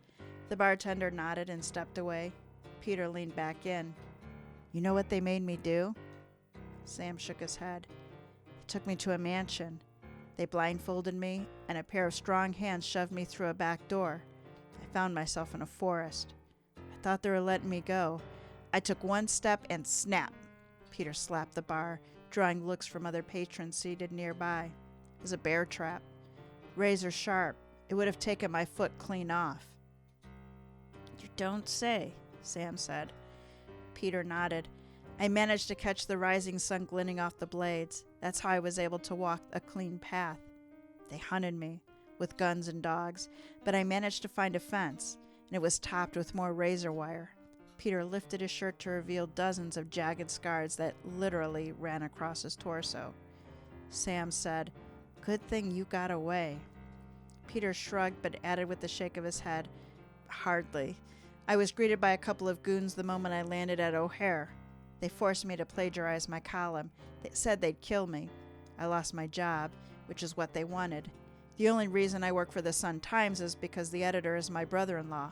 The bartender nodded and stepped away. Peter leaned back in. You know what they made me do? Sam shook his head. They took me to a mansion. They blindfolded me, and a pair of strong hands shoved me through a back door. I found myself in a forest. I thought they were letting me go. I took one step and snap. Peter slapped the bar, drawing looks from other patrons seated nearby. It was a bear trap. Razor sharp. It would have taken my foot clean off. You don't say, Sam said. Peter nodded. I managed to catch the rising sun glinting off the blades. That's how I was able to walk a clean path. They hunted me, with guns and dogs, but I managed to find a fence, and it was topped with more razor wire. Peter lifted his shirt to reveal dozens of jagged scars that literally ran across his torso. Sam said, Good thing you got away. Peter shrugged but added with a shake of his head, Hardly. I was greeted by a couple of goons the moment I landed at O'Hare. They forced me to plagiarize my column. They said they'd kill me. I lost my job, which is what they wanted. The only reason I work for the Sun-Times is because the editor is my brother-in-law.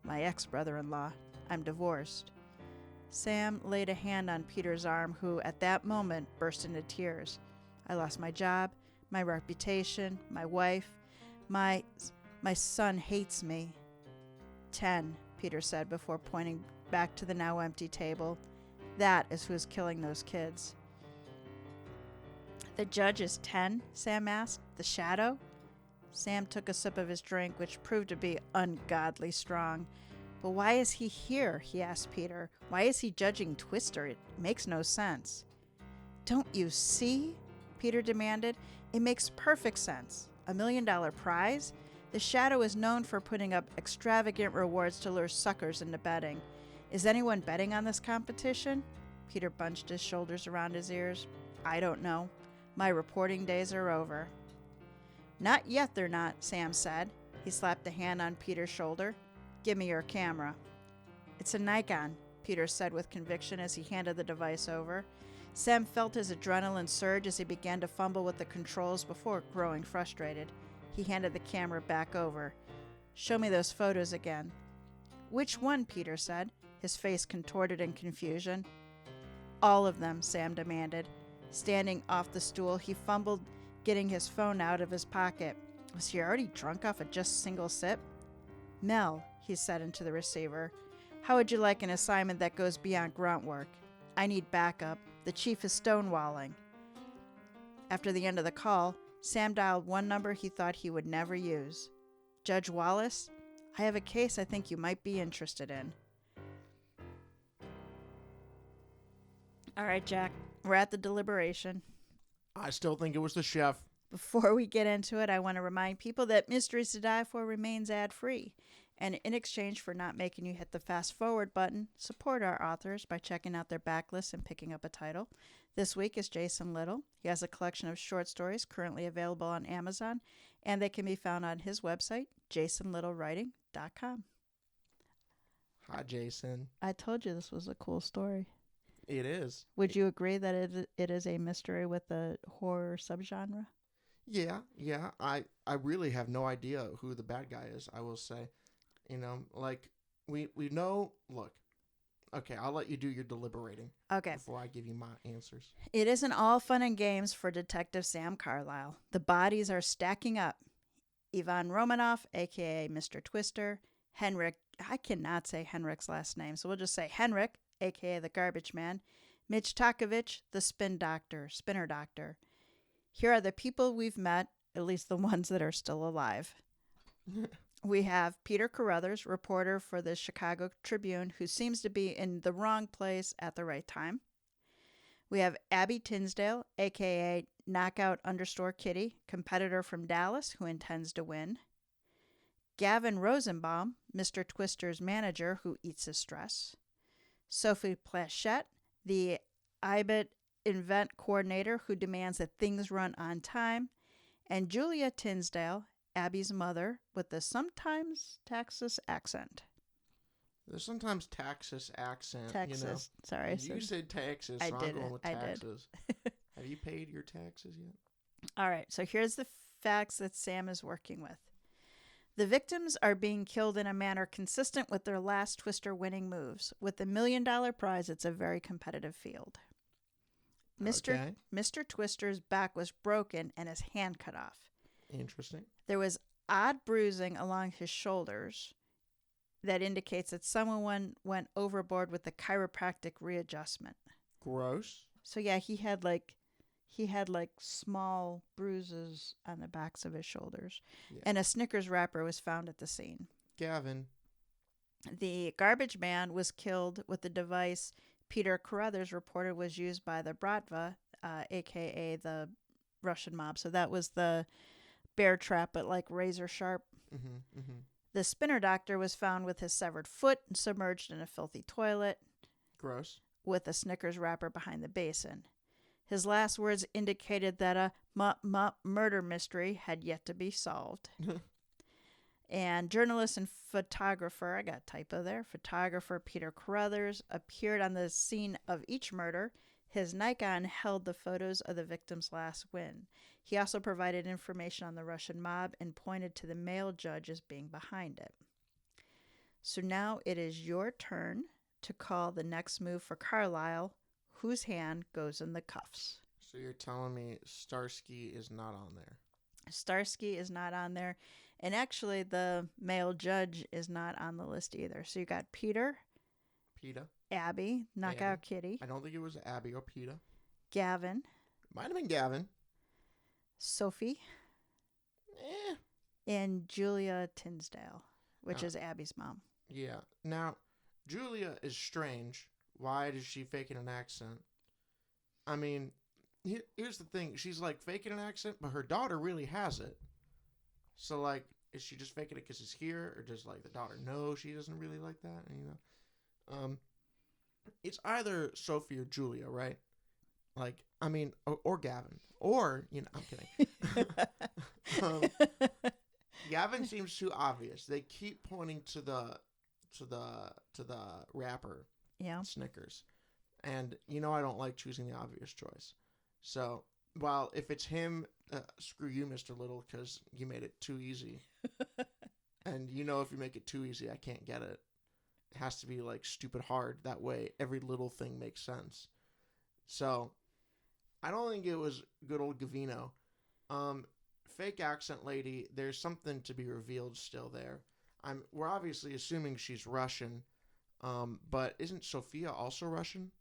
My ex-brother-in-law. I'm divorced. Sam laid a hand on Peter's arm, who, at that moment, burst into tears. I lost my job, my reputation, my wife. My son hates me. 10, Peter said before pointing back to the now empty table. That is who's killing those kids. The judge is 10, Sam asked. The shadow? Sam took a sip of his drink, which proved to be ungodly strong. But why is he here? He asked Peter. Why is he judging Twister? It makes no sense. Don't you see? Peter demanded. It makes perfect sense. $1 million prize? The Shadow is known for putting up extravagant rewards to lure suckers into betting. Is anyone betting on this competition? Peter bunched his shoulders around his ears. I don't know. My reporting days are over. Not yet they're not, Sam said. He slapped a hand on Peter's shoulder. Give me your camera. It's a Nikon, Peter said with conviction as he handed the device over. Sam felt his adrenaline surge as he began to fumble with the controls before growing frustrated. He handed the camera back over. Show me those photos again. Which one? Peter said, his face contorted in confusion. All of them, Sam demanded. Standing off the stool, he fumbled, getting his phone out of his pocket. Was he already drunk off of just a single sip? Mel, he said into the receiver, how would you like an assignment that goes beyond grunt work? I need backup. The chief is stonewalling. After the end of the call, Sam dialed one number he thought he would never use. Judge Wallace, I have a case I think you might be interested in. All right, Jack, we're at the deliberation. I still think it was the chef. Before we get into it, I want to remind people that Mysteries to Die For remains ad-free. And in exchange for not making you hit the fast forward button, support our authors by checking out their backlists and picking up a title. This week is Jason Little. He has a collection of short stories currently available on Amazon, and they can be found on his website, jasonlittlewriting.com. Hi, Jason. I told you this was a cool story. It is. Would you agree that it is a mystery with a horror subgenre? Yeah. I really have no idea who the bad guy is, I will say. You know, like, we know, look, okay, I'll let you do your deliberating. Okay. Before I give you my answers. It isn't all fun and games for Detective Sam Carlisle. The bodies are stacking up. Ivan Romanoff, a.k.a. Mr. Twister, Henrik, I cannot say Henrik's last name, so we'll just say Henrik, a.k.a. the Garbage Man, Mitch Takovich, the Spinner Doctor. Here are the people we've met, at least the ones that are still alive. We have Peter Carruthers, reporter for the Chicago Tribune, who seems to be in the wrong place at the right time. We have Abby Tinsdale, a.k.a. Knockout Understore Kitty, competitor from Dallas who intends to win. Gavin Rosenbaum, Mr. Twister's manager who eats his stress. Sophie Plachette, the IBIT event coordinator who demands that things run on time. And Julia Tinsdale, Abby's mother, with the sometimes Texas accent. There's sometimes Texas accent, Texas. you know. Sorry. You said Texas, so I'm going with Texas. Have you paid your taxes yet? All right, so here's the facts that Sam is working with. The victims are being killed in a manner consistent with their last Twister winning moves. With the $1 million prize, it's a very competitive field. Mr. Twister's back was broken and his hand cut off. Interesting. There was odd bruising along his shoulders that indicates that someone went overboard with the chiropractic readjustment. Gross. So yeah, he had like small bruises on the backs of his shoulders. Yeah. And a Snickers wrapper was found at the scene. Gavin. The garbage man was killed with the device Peter Carruthers reported was used by the Bratva, a.k.a. the Russian mob. So that was the bear trap, but like razor sharp. Mm-hmm, mm-hmm. The spinner doctor was found with his severed foot submerged in a filthy toilet. Gross. With a Snickers wrapper behind the basin. His last words indicated that a murder mystery had yet to be solved. And journalist and photographer, I got a typo there, photographer Peter Carruthers appeared on the scene of each murder. His Nikon held the photos of the victim's last win. He also provided information on the Russian mob and pointed to the male judge as being behind it. So now it is your turn to call the next move for Carlisle, whose hand goes in the cuffs. So you're telling me Starsky is not on there? Starsky is not on there. And actually, the male judge is not on the list either. So you got Peter. Abby, Knockout Kitty. I don't think it was Abby or Peter. Gavin. Might have been Gavin. Sophie. And Julia Tinsdale, which is Abby's mom. Yeah. Now, Julia is strange. Why is she faking an accent? I mean, here's the thing. She's like faking an accent, but her daughter really has it. So, like, is she just faking it because it's here? Or does, like, the daughter know she doesn't really like that? You know? It's either Sophie or Julia, right? Like, I mean, or Gavin. Or, you know, I'm kidding. Gavin seems too obvious. They keep pointing to the rapper. Yeah. Snickers. And, you know, I don't like choosing the obvious choice. So, well, if it's him, screw you, Mr. Little, because you made it too easy. And, you know, if you make it too easy, I can't get it. It has to be, like, stupid hard. That way, every little thing makes sense. So, I don't think it was good old Gavino. Fake accent lady, there's something to be revealed still there. We're obviously assuming she's Russian. But isn't Sophia also Russian?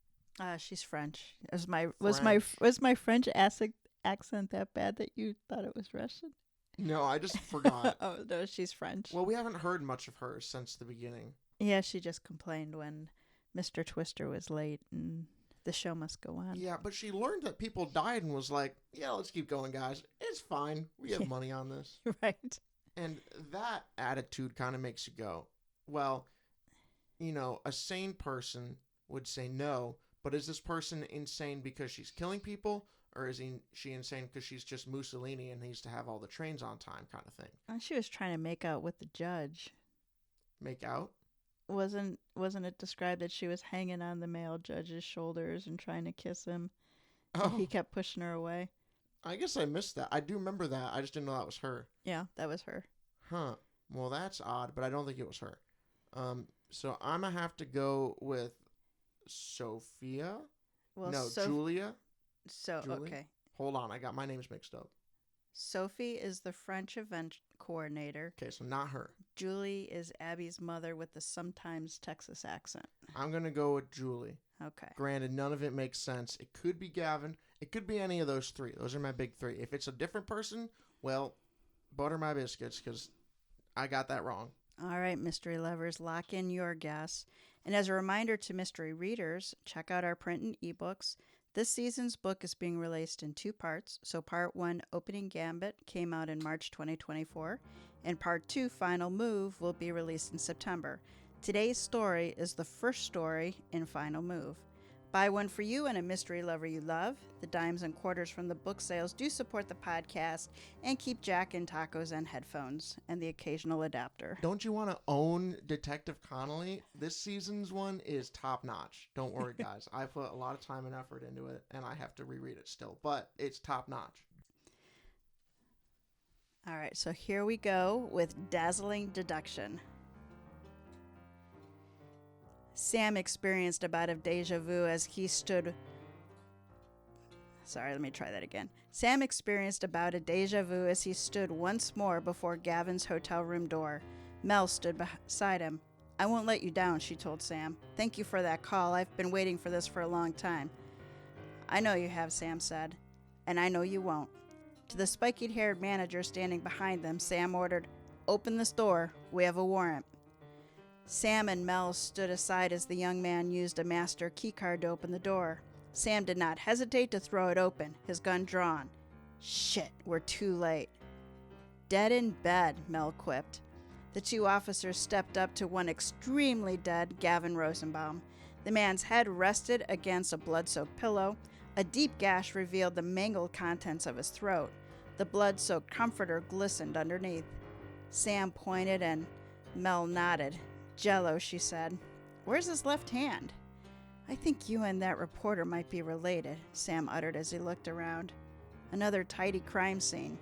She's French. Was my French accent that bad that you thought it was Russian? No, I just forgot. Oh no, she's French. Well, we haven't heard much of her since the beginning. Yeah, she just complained when Mr. Twister was late and the show must go on. Yeah, but she learned that people died and was like, "Yeah, let's keep going, guys. It's fine. We have money on this." Right. And that attitude kind of makes you go, well, you know, a sane person would say no, but is this person insane because she's killing people, or is she insane because she's just Mussolini and needs to have all the trains on time kind of thing? And she was trying to make out with the judge. Make out? Wasn't it described that she was hanging on the male judge's shoulders and trying to kiss him? Oh. He kept pushing her away. I guess I missed that. I do remember that. I just didn't know that was her. Yeah, that was her. Huh. Well, that's odd, but I don't think it was her. So I'm going to have to go with Sophia. Well, no, Julia. Julia? Okay. Hold on. I got my names mixed up. Sophie is the French event coordinator. Okay, so not her. Julie is Abby's mother with the sometimes Texas accent. I'm going to go with Julie. Okay. Granted, none of it makes sense. It could be Gavin. It could be any of those three. Those are my big three. If it's a different person, well, butter my biscuits because I got that wrong. All right, mystery lovers, lock in your guess. And as a reminder to mystery readers, check out our print and ebooks. This season's book is being released in 2 parts. So part 1, Opening Gambit, came out in March 2024, and part 2, Final Move, will be released in September. Today's story is the first story in Final Move. Buy one for you and a mystery lover you love. The dimes and quarters from the book sales do support the podcast and keep Jack in tacos and headphones and the occasional adapter. Don't you want to own Detective Connolly? This season's one is top notch. Don't worry, guys. I put a lot of time and effort into it, and I have to reread it still, but it's top notch. All right, so here we go with dazzling deduction. Sam experienced a bout of deja vu as he stood... Sam experienced a bout of deja vu as he stood once more before Gavin's hotel room door. Mel stood beside him. "I won't let you down," she told Sam. "Thank you for that call. I've been waiting for this for a long time." "I know you have," Sam said. "And I know you won't." To the spiky-haired manager standing behind them, Sam ordered, "Open this door. We have a warrant." Sam and Mel stood aside as the young man used a master keycard to open the door. Sam did not hesitate to throw it open, his gun drawn. "Shit, we're too late." "Dead in bed," Mel quipped. The 2 officers stepped up to one extremely dead Gavin Rosenbaum. The man's head rested against a blood-soaked pillow. A deep gash revealed the mangled contents of his throat. The blood-soaked comforter glistened underneath. Sam pointed and Mel nodded. "Jello," she said. "Where's his left hand?" "I think you and that reporter might be related," Sam uttered as he looked around. Another tidy crime scene.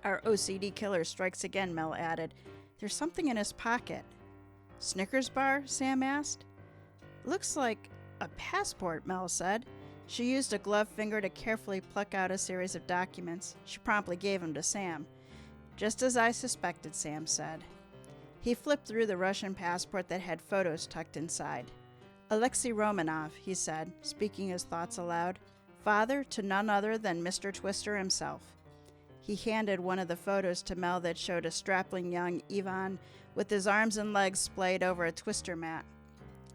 "Our OCD killer strikes again," Mel added. "There's something in his pocket." "Snickers bar?" Sam asked. "Looks like a passport," Mel said. She used a gloved finger to carefully pluck out a series of documents. She promptly gave them to Sam. "Just as I suspected," Sam said. He flipped through the Russian passport that had photos tucked inside. "Alexei Romanov," he said, speaking his thoughts aloud. "Father to none other than Mr. Twister himself." He handed one of the photos to Mel that showed a strapping young Ivan with his arms and legs splayed over a twister mat.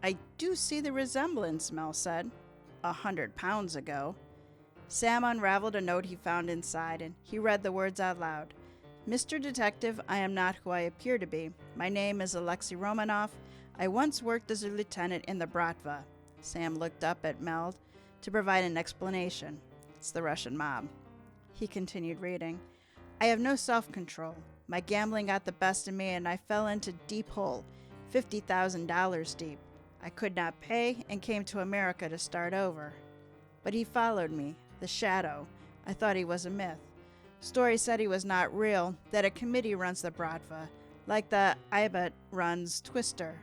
"I do see the resemblance," Mel said. 100 pounds ago. Sam unraveled a note he found inside, and he read the words out loud. "Mr. Detective, I am not who I appear to be. My name is Alexei Romanov. I once worked as a lieutenant in the Bratva." Sam looked up at Mel to provide an explanation. "It's the Russian mob." He continued reading. "I have no self-control. My gambling got the best of me and I fell into deep hole, $50,000 deep. I could not pay and came to America to start over. But he followed me, the shadow. I thought he was a myth. Story said he was not real, that a committee runs the Bratva, like the Ibet runs Twister.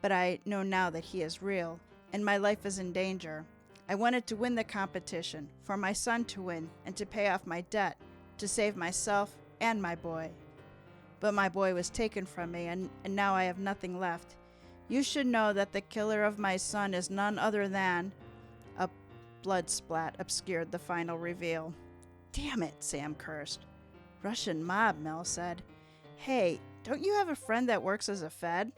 But I know now that he is real, and my life is in danger. I wanted to win the competition, for my son to win, and to pay off my debt, to save myself and my boy. But my boy was taken from me, and now I have nothing left. You should know that the killer of my son is none other than..." A blood splat obscured the final reveal. "Damn it," Sam cursed. "Russian mob," Mel said. "Hey, don't you have a friend that works as a Fed?"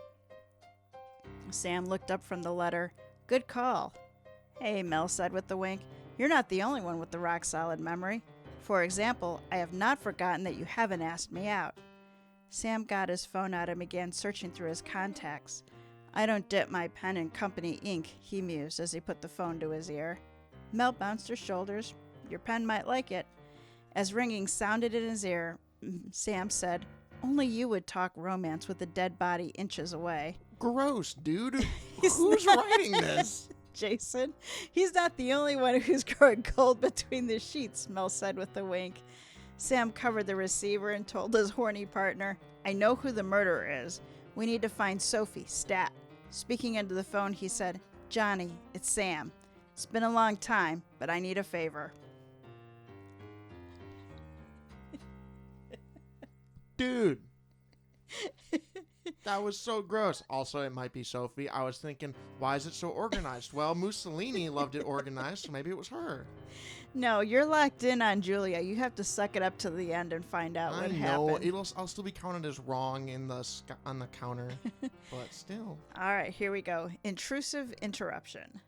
Sam looked up from the letter. "Good call." "Hey," Mel said with a wink, "you're not the only one with the rock-solid memory. For example, I have not forgotten that you haven't asked me out." Sam got his phone out and began searching through his contacts. "I don't dip my pen in company ink," he mused as he put the phone to his ear. Mel bounced her shoulders. "Your pen might like it." As ringing sounded in his ear, Sam said, "Only you would talk romance with a dead body inches away." Gross, dude. Who's writing this? "Jason, he's not the only one who's growing cold between the sheets," Mel said with a wink. Sam covered the receiver and told his horny partner, "I know who the murderer is. We need to find Sophie, stat." Speaking into the phone, he said, "Johnny, it's Sam. It's been a long time, but I need a favor." Dude. That was so gross. Also, it might be Sophie. I was thinking, why is it so organized? Well, Mussolini loved it organized, so maybe it was her. No, you're locked in on Julia. You have to suck it up to the end and find out I what know. happened. I'll still be counted as wrong on the counter, but still. All right, here we go. Intrusive interruption.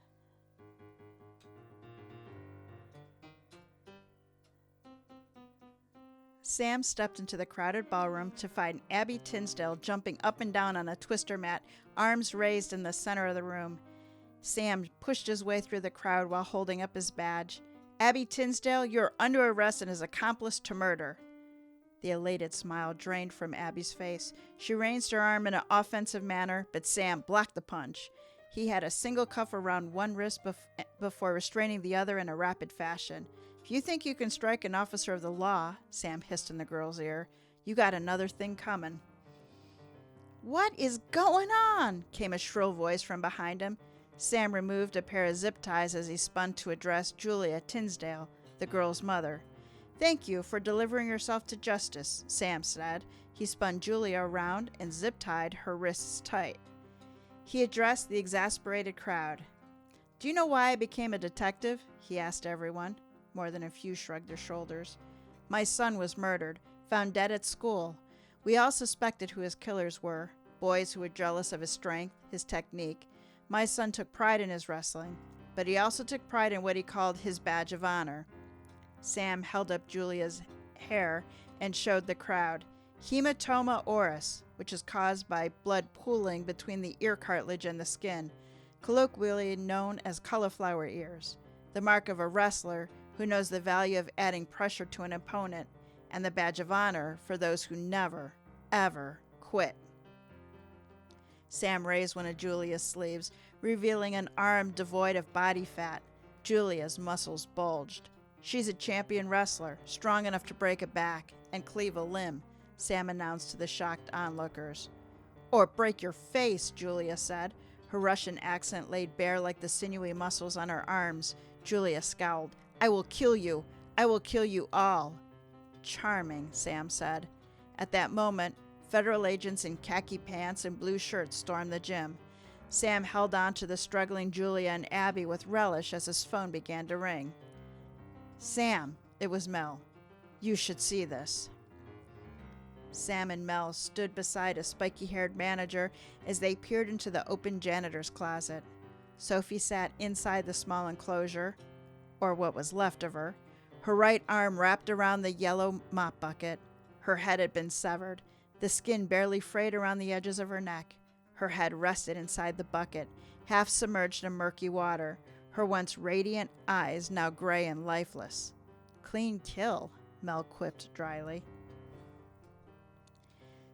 Sam stepped into the crowded ballroom to find Abby Tinsdale jumping up and down on a twister mat, arms raised in the center of the room. Sam pushed his way through the crowd while holding up his badge. Abby Tinsdale, you're under arrest and is accomplice to murder. The elated smile drained from Abby's face. She raised her arm in an offensive manner, but Sam blocked the punch. He had a single cuff around one wrist before restraining the other in a rapid fashion. If you think you can strike an officer of the law, Sam hissed in the girl's ear, you got another thing coming. What is going on? Came a shrill voice from behind him. Sam removed a pair of zip ties as he spun to address Julia Tinsdale, the girl's mother. Thank you for delivering yourself to justice, Sam said. He spun Julia around and zip-tied her wrists tight. He addressed the exasperated crowd. Do you know why I became a detective? He asked everyone. More than a few shrugged their shoulders. My son was murdered, found dead at school. We all suspected who his killers were, boys who were jealous of his strength, his technique. My son took pride in his wrestling, but he also took pride in what he called his badge of honor. Sam held up Julia's hair and showed the crowd. Hematoma oris, which is caused by blood pooling between the ear cartilage and the skin, colloquially known as cauliflower ears, the mark of a wrestler who knows the value of adding pressure to an opponent, and the badge of honor for those who never, ever quit. Sam raised one of Julia's sleeves, revealing an arm devoid of body fat. Julia's muscles bulged. She's a champion wrestler, strong enough to break a back and cleave a limb, Sam announced to the shocked onlookers. Or break your face, Julia said. Her Russian accent laid bare like the sinewy muscles on her arms. Julia scowled. I will kill you. I will kill you all. Charming, Sam said. At that moment, federal agents in khaki pants and blue shirts stormed the gym. Sam held on to the struggling Julia and Abby with relish as his phone began to ring. Sam, it was Mel. You should see this. Sam and Mel stood beside a spiky-haired manager as they peered into the open janitor's closet. Sophie sat inside the small enclosure, or what was left of her, her right arm wrapped around the yellow mop bucket. Her head had been severed, the skin barely frayed around the edges of her neck. Her head rested inside the bucket, half submerged in murky water, her once radiant eyes now gray and lifeless. Clean kill, Mel quipped dryly.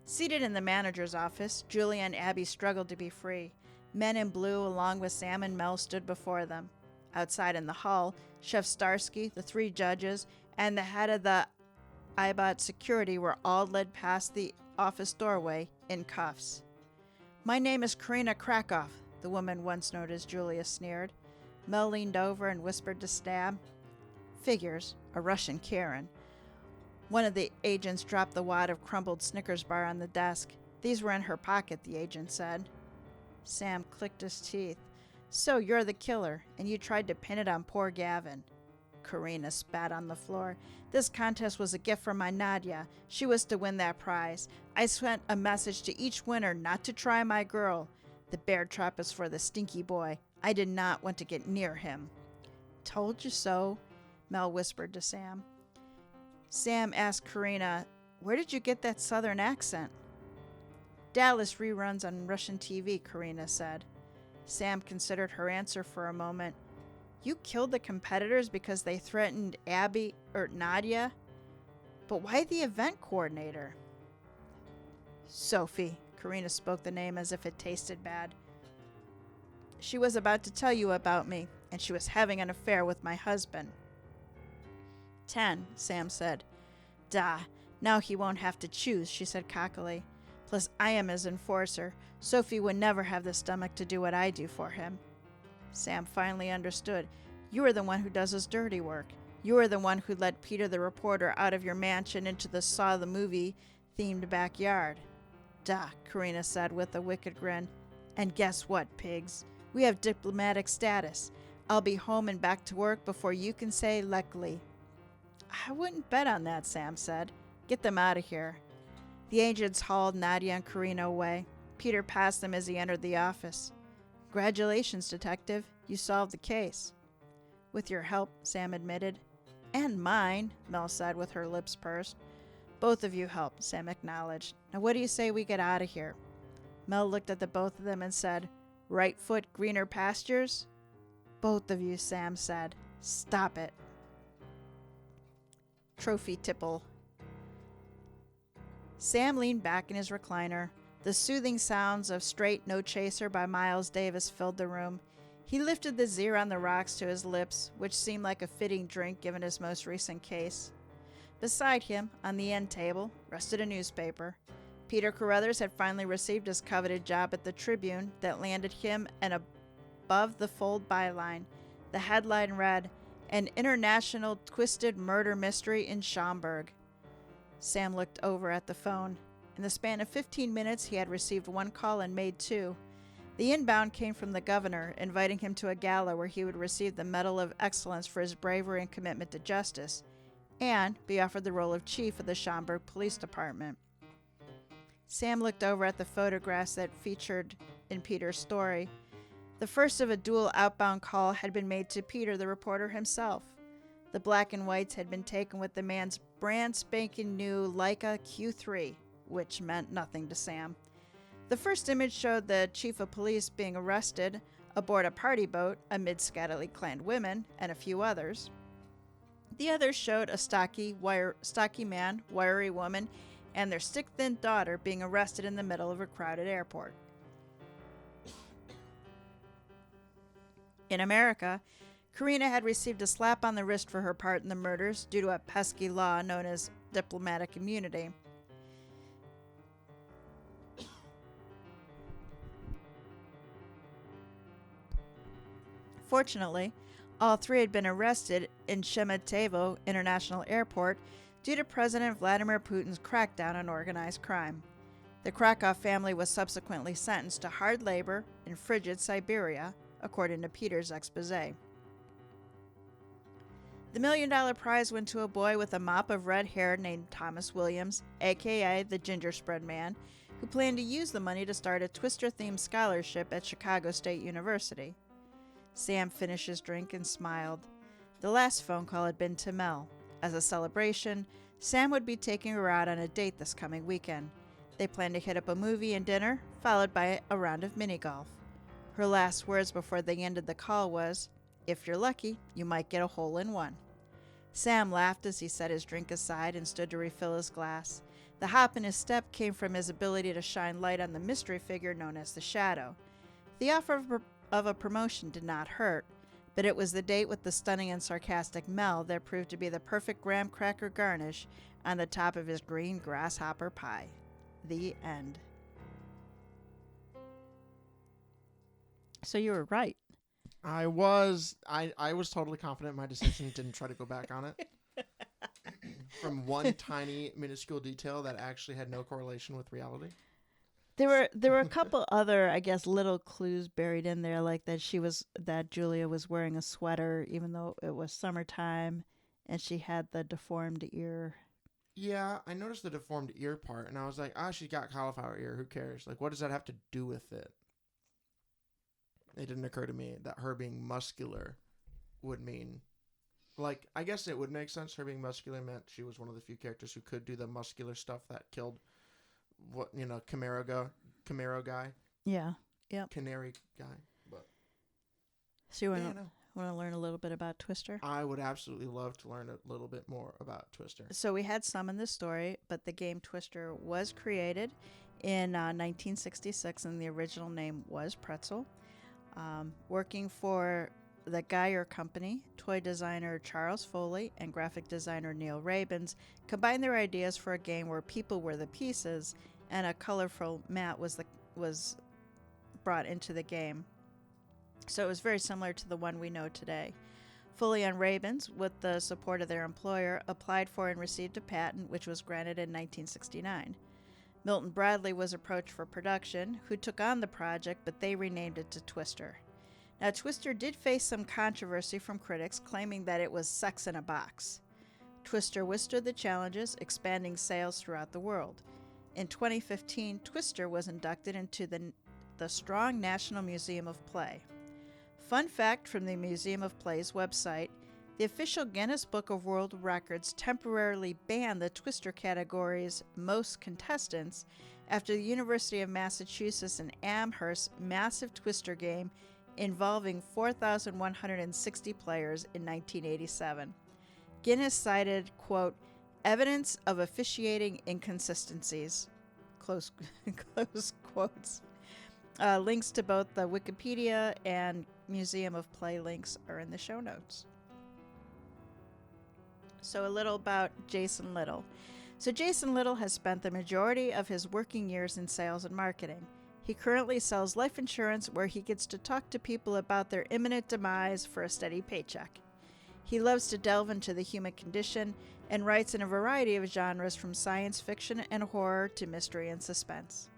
Seated in the manager's office, Julia and Abby struggled to be free. Men in blue, along with Sam and Mel, stood before them. Outside in the hall, Chef Starsky, the three judges, and the head of the IBOT security were all led past the office doorway in cuffs. My name is Karina Krakoff, the woman once known as Julia sneered. Mel leaned over and whispered to Stab. Figures, a Russian Karen. One of the agents dropped the wad of crumbled Snickers bar on the desk. These were in her pocket, the agent said. Sam clicked his teeth. So you're the killer, and you tried to pin it on poor Gavin. Karina spat on the floor. This contest was a gift from my Nadia. She was to win that prize. I sent a message to each winner not to try my girl. The bear trap is for the stinky boy. I did not want to get near him. Told you so, Mel whispered to Sam. Sam asked Karina, where did you get that southern accent? Dallas reruns on Russian TV, Karina said. Sam considered her answer for a moment. You killed the competitors because they threatened Abby or Nadia? But why the event coordinator? Sophie, Karina spoke the name as if it tasted bad. She was about to tell you about me, and she was having an affair with my husband. 10, Sam said. Da, now he won't have to choose, she said cockily. Plus, I am his enforcer. Sophie would never have the stomach to do what I do for him. Sam finally understood. You are the one who does his dirty work. You are the one who led Peter the reporter out of your mansion into the Saw the Movie themed backyard. Duh, Karina said with a wicked grin. And guess what, pigs? We have diplomatic status. I'll be home and back to work before you can say luckily. I wouldn't bet on that, Sam said. Get them out of here. The agents hauled Nadia and Karina away. Peter passed them as he entered the office. Congratulations, Detective. You solved the case. With your help, Sam admitted. And mine, Mel said with her lips pursed. Both of you helped, Sam acknowledged. Now what do you say we get out of here? Mel looked at the both of them and said, Right foot greener pastures? Both of you, Sam said. Stop it. Trophy tipple. Sam leaned back in his recliner. The soothing sounds of Straight No Chaser by Miles Davis filled the room. He lifted the Zir on the rocks to his lips, which seemed like a fitting drink given his most recent case. Beside him, on the end table, rested a newspaper. Peter Carruthers had finally received his coveted job at the Tribune that landed him an above-the-fold byline. The headline read, An International Twisted Murder Mystery in Schaumburg. Sam looked over at the phone. In the span of 15 minutes, he had received one call and made two. The inbound came from the governor, inviting him to a gala where he would receive the Medal of Excellence for his bravery and commitment to justice, and be offered the role of chief of the Schaumburg Police Department. Sam looked over at the photographs that featured in Peter's story. The first of a dual outbound call had been made to Peter, the reporter himself. The black and whites had been taken with the man's brand spanking new Leica Q3, which meant nothing to Sam. The first image showed the chief of police being arrested aboard a party boat amid scantily clad women and a few others. The others showed a stocky man, wiry woman, and their stick-thin daughter being arrested in the middle of a crowded airport. In America, Karina had received a slap on the wrist for her part in the murders due to a pesky law known as diplomatic immunity. Fortunately, all three had been arrested in Sheremetyevo International Airport due to President Vladimir Putin's crackdown on organized crime. The Krakow family was subsequently sentenced to hard labor in frigid Siberia, according to Peter's exposé. The $1 million prize went to a boy with a mop of red hair named Thomas Williams, a.k.a. the Ginger Spread Man, who planned to use the money to start a Twister-themed scholarship at Chicago State University. Sam finished his drink and smiled. The last phone call had been to Mel. As a celebration, Sam would be taking her out on a date this coming weekend. They planned to hit up a movie and dinner, followed by a round of mini-golf. Her last words before they ended the call was, If you're lucky, you might get a hole-in-one. Sam laughed as he set his drink aside and stood to refill his glass. The hop in his step came from his ability to shine light on the mystery figure known as the Shadow. The offer of a promotion did not hurt, but it was the date with the stunning and sarcastic Mel that proved to be the perfect graham cracker garnish on the top of his green grasshopper pie. The end. So you were right. I was totally confident in my decision. Didn't try to go back on it. From one tiny minuscule detail that actually had no correlation with reality. There were a couple other, I guess, little clues buried in there, like that Julia was wearing a sweater even though it was summertime, and she had the deformed ear. Yeah, I noticed the deformed ear part, and I was like, she's got cauliflower ear. Who cares? Like, what does that have to do with it? It didn't occur to me that her being muscular would mean, like, I guess it would make sense. Her being muscular meant she was one of the few characters who could do the muscular stuff that killed, Camaro guy. Yeah, yep. Canary guy. But So you want to learn a little bit about Twister? I would absolutely love to learn a little bit more about Twister. So we had some in this story, but the game Twister was created in 1966, and the original name was Pretzel. Working for the Geyer Company, toy designer Charles Foley and graphic designer Neil Rabins combined their ideas for a game where people were the pieces and a colorful mat was brought into the game. So it was very similar to the one we know today. Foley and Rabins, with the support of their employer, applied for and received a patent which was granted in 1969. Milton Bradley was approached for production, who took on the project, but they renamed it to Twister. Now, Twister did face some controversy from critics, claiming that it was sex in a box. Twister withstood the challenges, expanding sales throughout the world. In 2015, Twister was inducted into the Strong National Museum of Play. Fun fact from the Museum of Play's website, the official Guinness Book of World Records temporarily banned the Twister category's most contestants after the University of Massachusetts and Amherst's massive Twister game involving 4,160 players in 1987. Guinness cited, quote, evidence of officiating inconsistencies, close quotes. Links to both the Wikipedia and Museum of Play links are in the show notes. So a little about Jason Little. So Jason Little has spent the majority of his working years in sales and marketing. He currently sells life insurance where he gets to talk to people about their imminent demise for a steady paycheck. He loves to delve into the human condition and writes in a variety of genres from science fiction and horror to mystery and suspense.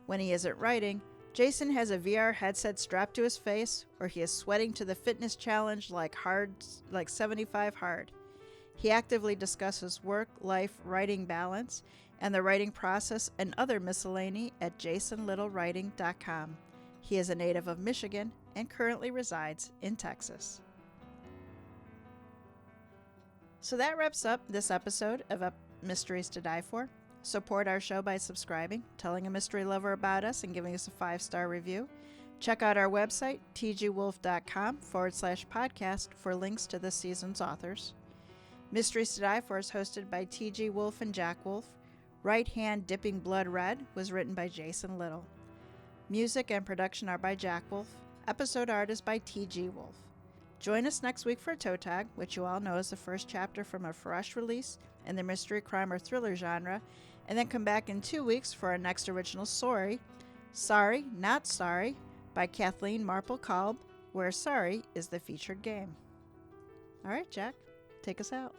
When he isn't writing, Jason has a VR headset strapped to his face, or he is sweating to the fitness challenge like 75 hard. He actively discusses work, life, writing balance, and the writing process and other miscellany at jasonlittlewriting.com. He is a native of Michigan and currently resides in Texas. So that wraps up this episode of Mysteries to Die For. Support our show by subscribing, telling a mystery lover about us, and giving us a 5-star review. Check out our website, tgwolff.com/podcast, for links to this season's authors. Mysteries to Die For is hosted by TG Wolff and Jack Wolff. Right Hand Dipping Blood Red was written by Jason Little. Music and production are by Jack Wolff. Episode art is by TG Wolff. Join us next week for Toe Tag, which you all know is the first chapter from a fresh release in the mystery, crime, or thriller genre, and then come back in 2 weeks for our next original story, Sorry, Not Sorry, by Kathleen Marple Kalb, where Sorry is the featured game. All right, Jack, take us out.